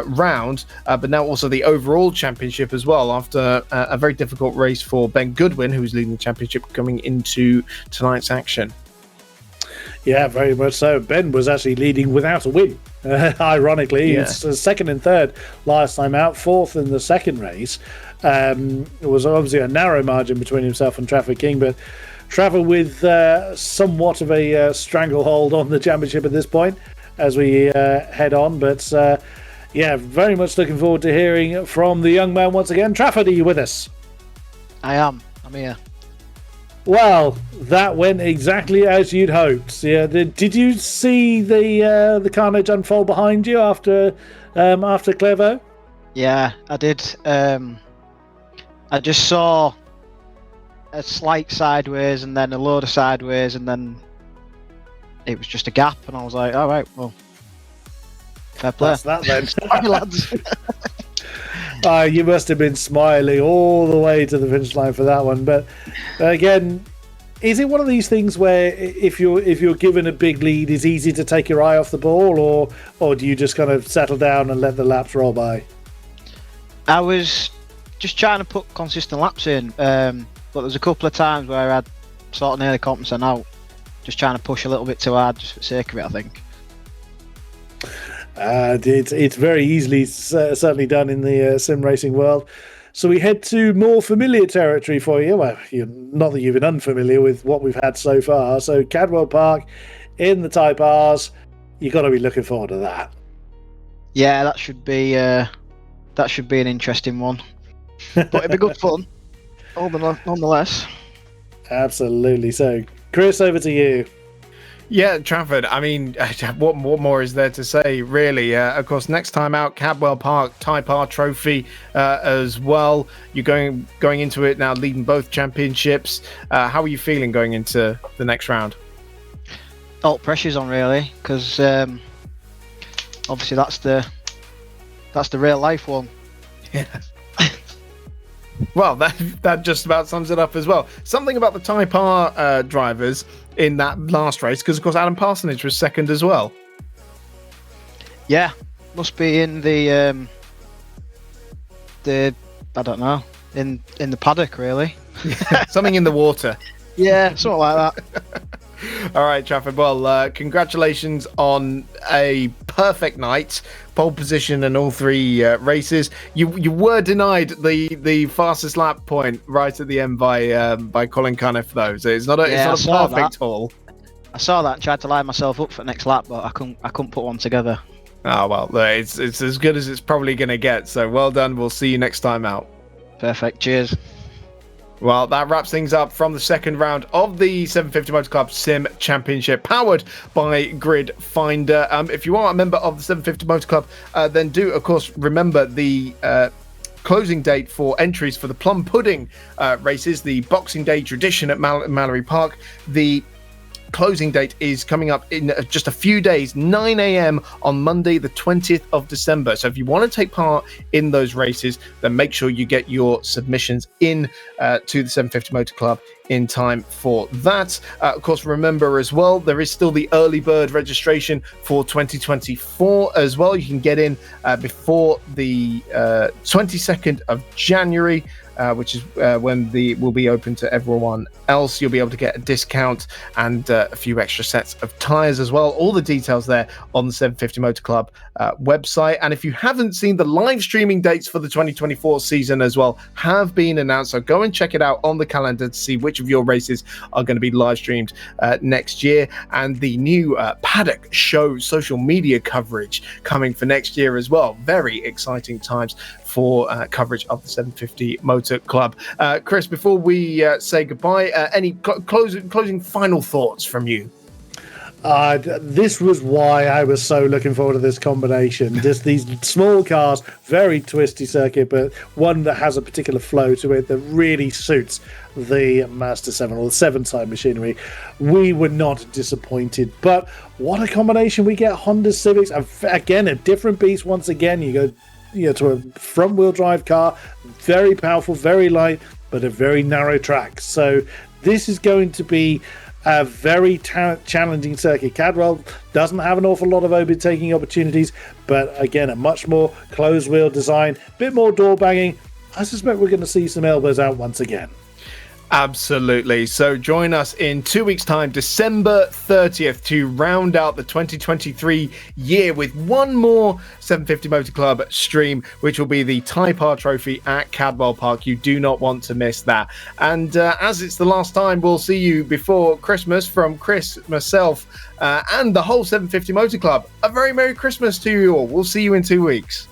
Speaker 1: round, but now also the overall championship as well, after a very difficult race for Ben Goodwin, who's leading the championship coming into tonight's action.
Speaker 2: Yeah, very much so. Ben was actually leading without a win. Ironically,
Speaker 1: Yeah.
Speaker 2: It's 2nd and 3rd last time out, 4th in the 2nd race. It was obviously a narrow margin between himself and Trafford King, but Trafford with somewhat of a stranglehold on the championship at this point as we head on. But yeah, very much looking forward to hearing from the young man once again. Trafford, are you with us?
Speaker 3: I am. I'm here.
Speaker 2: Well, that went exactly as you'd hoped. Yeah, did you see the carnage unfold behind you after Clevo?
Speaker 3: Yeah, I did. I just saw a slight sideways and then a load of sideways and then it was just a gap, and I was like, all right, well, fair play.
Speaker 2: That's that then.
Speaker 3: Sorry, lads.
Speaker 2: You must have been smiling all the way to the finish line for that one. But again, is it one of these things where if you're given a big lead, it's easy to take your eye off the ball, or do you just kind of settle down and let the laps roll by?
Speaker 3: I was just trying to put consistent laps in, but there's a couple of times where I'd sort of nearly caught myself out, just trying to push a little bit too hard, just for the sake of it, I think.
Speaker 2: It's very easily certainly done in the sim racing world. So we head to more familiar territory for you. Well, not that you've been unfamiliar with what we've had so far. So Cadwell Park in the Type Rs, you've got to be looking forward to that.
Speaker 3: Yeah, that should be an interesting one, but it'd be good fun, nonetheless.
Speaker 2: Absolutely. So, Chris, over to you.
Speaker 1: Yeah, Trafford, I mean, what more is there to say, really? Of course, next time out, Cadwell Park Type R Trophy as well. You're going into it now, leading both championships. How are you feeling going into the next round?
Speaker 3: All pressure's on, really, because obviously that's the real life one.
Speaker 1: Yeah. Well, that just about sums it up as well. Something about the Type R drivers in that last race, because of course Adam Parsonage was second as well.
Speaker 3: Yeah, must be in the I don't know, in the paddock, really.
Speaker 1: Something in the water.
Speaker 3: Yeah, something like that.
Speaker 1: All right, Trafford. Well, congratulations on a perfect night, pole position in all three races. You were denied the fastest lap point right at the end by Colin Cunniff, though. So it's not a perfect haul.
Speaker 3: I saw that and tried to line myself up for the next lap, but I couldn't put one together.
Speaker 1: Oh well, it's as good as it's probably going to get. So well done. We'll see you next time out.
Speaker 3: Perfect. Cheers.
Speaker 1: Well, that wraps things up from the second round of the 750 Motor Club Sim Championship, powered by Grid Finder. If you are a member of the 750 Motor Club, then do, of course, remember the closing date for entries for the Plum Pudding races, the Boxing Day tradition at Mallory Park. The closing date is coming up in just a few days, 9 a.m. on Monday, the 20th of December. So if you want to take part in those races, then make sure you get your submissions in to the 750 Motor Club in time for that. Of course, remember as well, there is still the early bird registration for 2024 as well. You can get in before the 22nd of January. Which is when will be open to everyone else. You'll be able to get a discount and a few extra sets of tyres as well. All the details there on the 750 Motor Club website. And if you haven't seen, the live streaming dates for the 2024 season as well have been announced. So go and check it out on the calendar to see which of your races are going to be live streamed next year. And the new Paddock Show social media coverage coming for next year as well. Very exciting times for coverage of the 750 Motor Club. Chris, before we say goodbye, any closing final thoughts from you?
Speaker 2: This was why I was so looking forward to this combination. Just these small cars, very twisty circuit, but one that has a particular flow to it that really suits the Mazda 7 or the 7-side machinery. We were not disappointed, but what a combination we get. Honda Civics, again, a different beast once again. You go to a front-wheel drive car, very powerful, very light, but a very narrow track. So this is going to be a very challenging circuit. Cadwell doesn't have an awful lot of overtaking opportunities, but again, a much more closed-wheel design, a bit more door banging. I suspect we're going to see some elbows out once again.
Speaker 1: Absolutely. So join us in 2 weeks' time, December 30th, to round out the 2023 year with one more 750 Motor Club stream, which will be the Type R Trophy at Cadwell Park. You do not want to miss that. And as it's the last time we'll see you before Christmas, from Chris, myself, and the whole 750 Motor Club, a very Merry Christmas to you all. We'll see you in 2 weeks.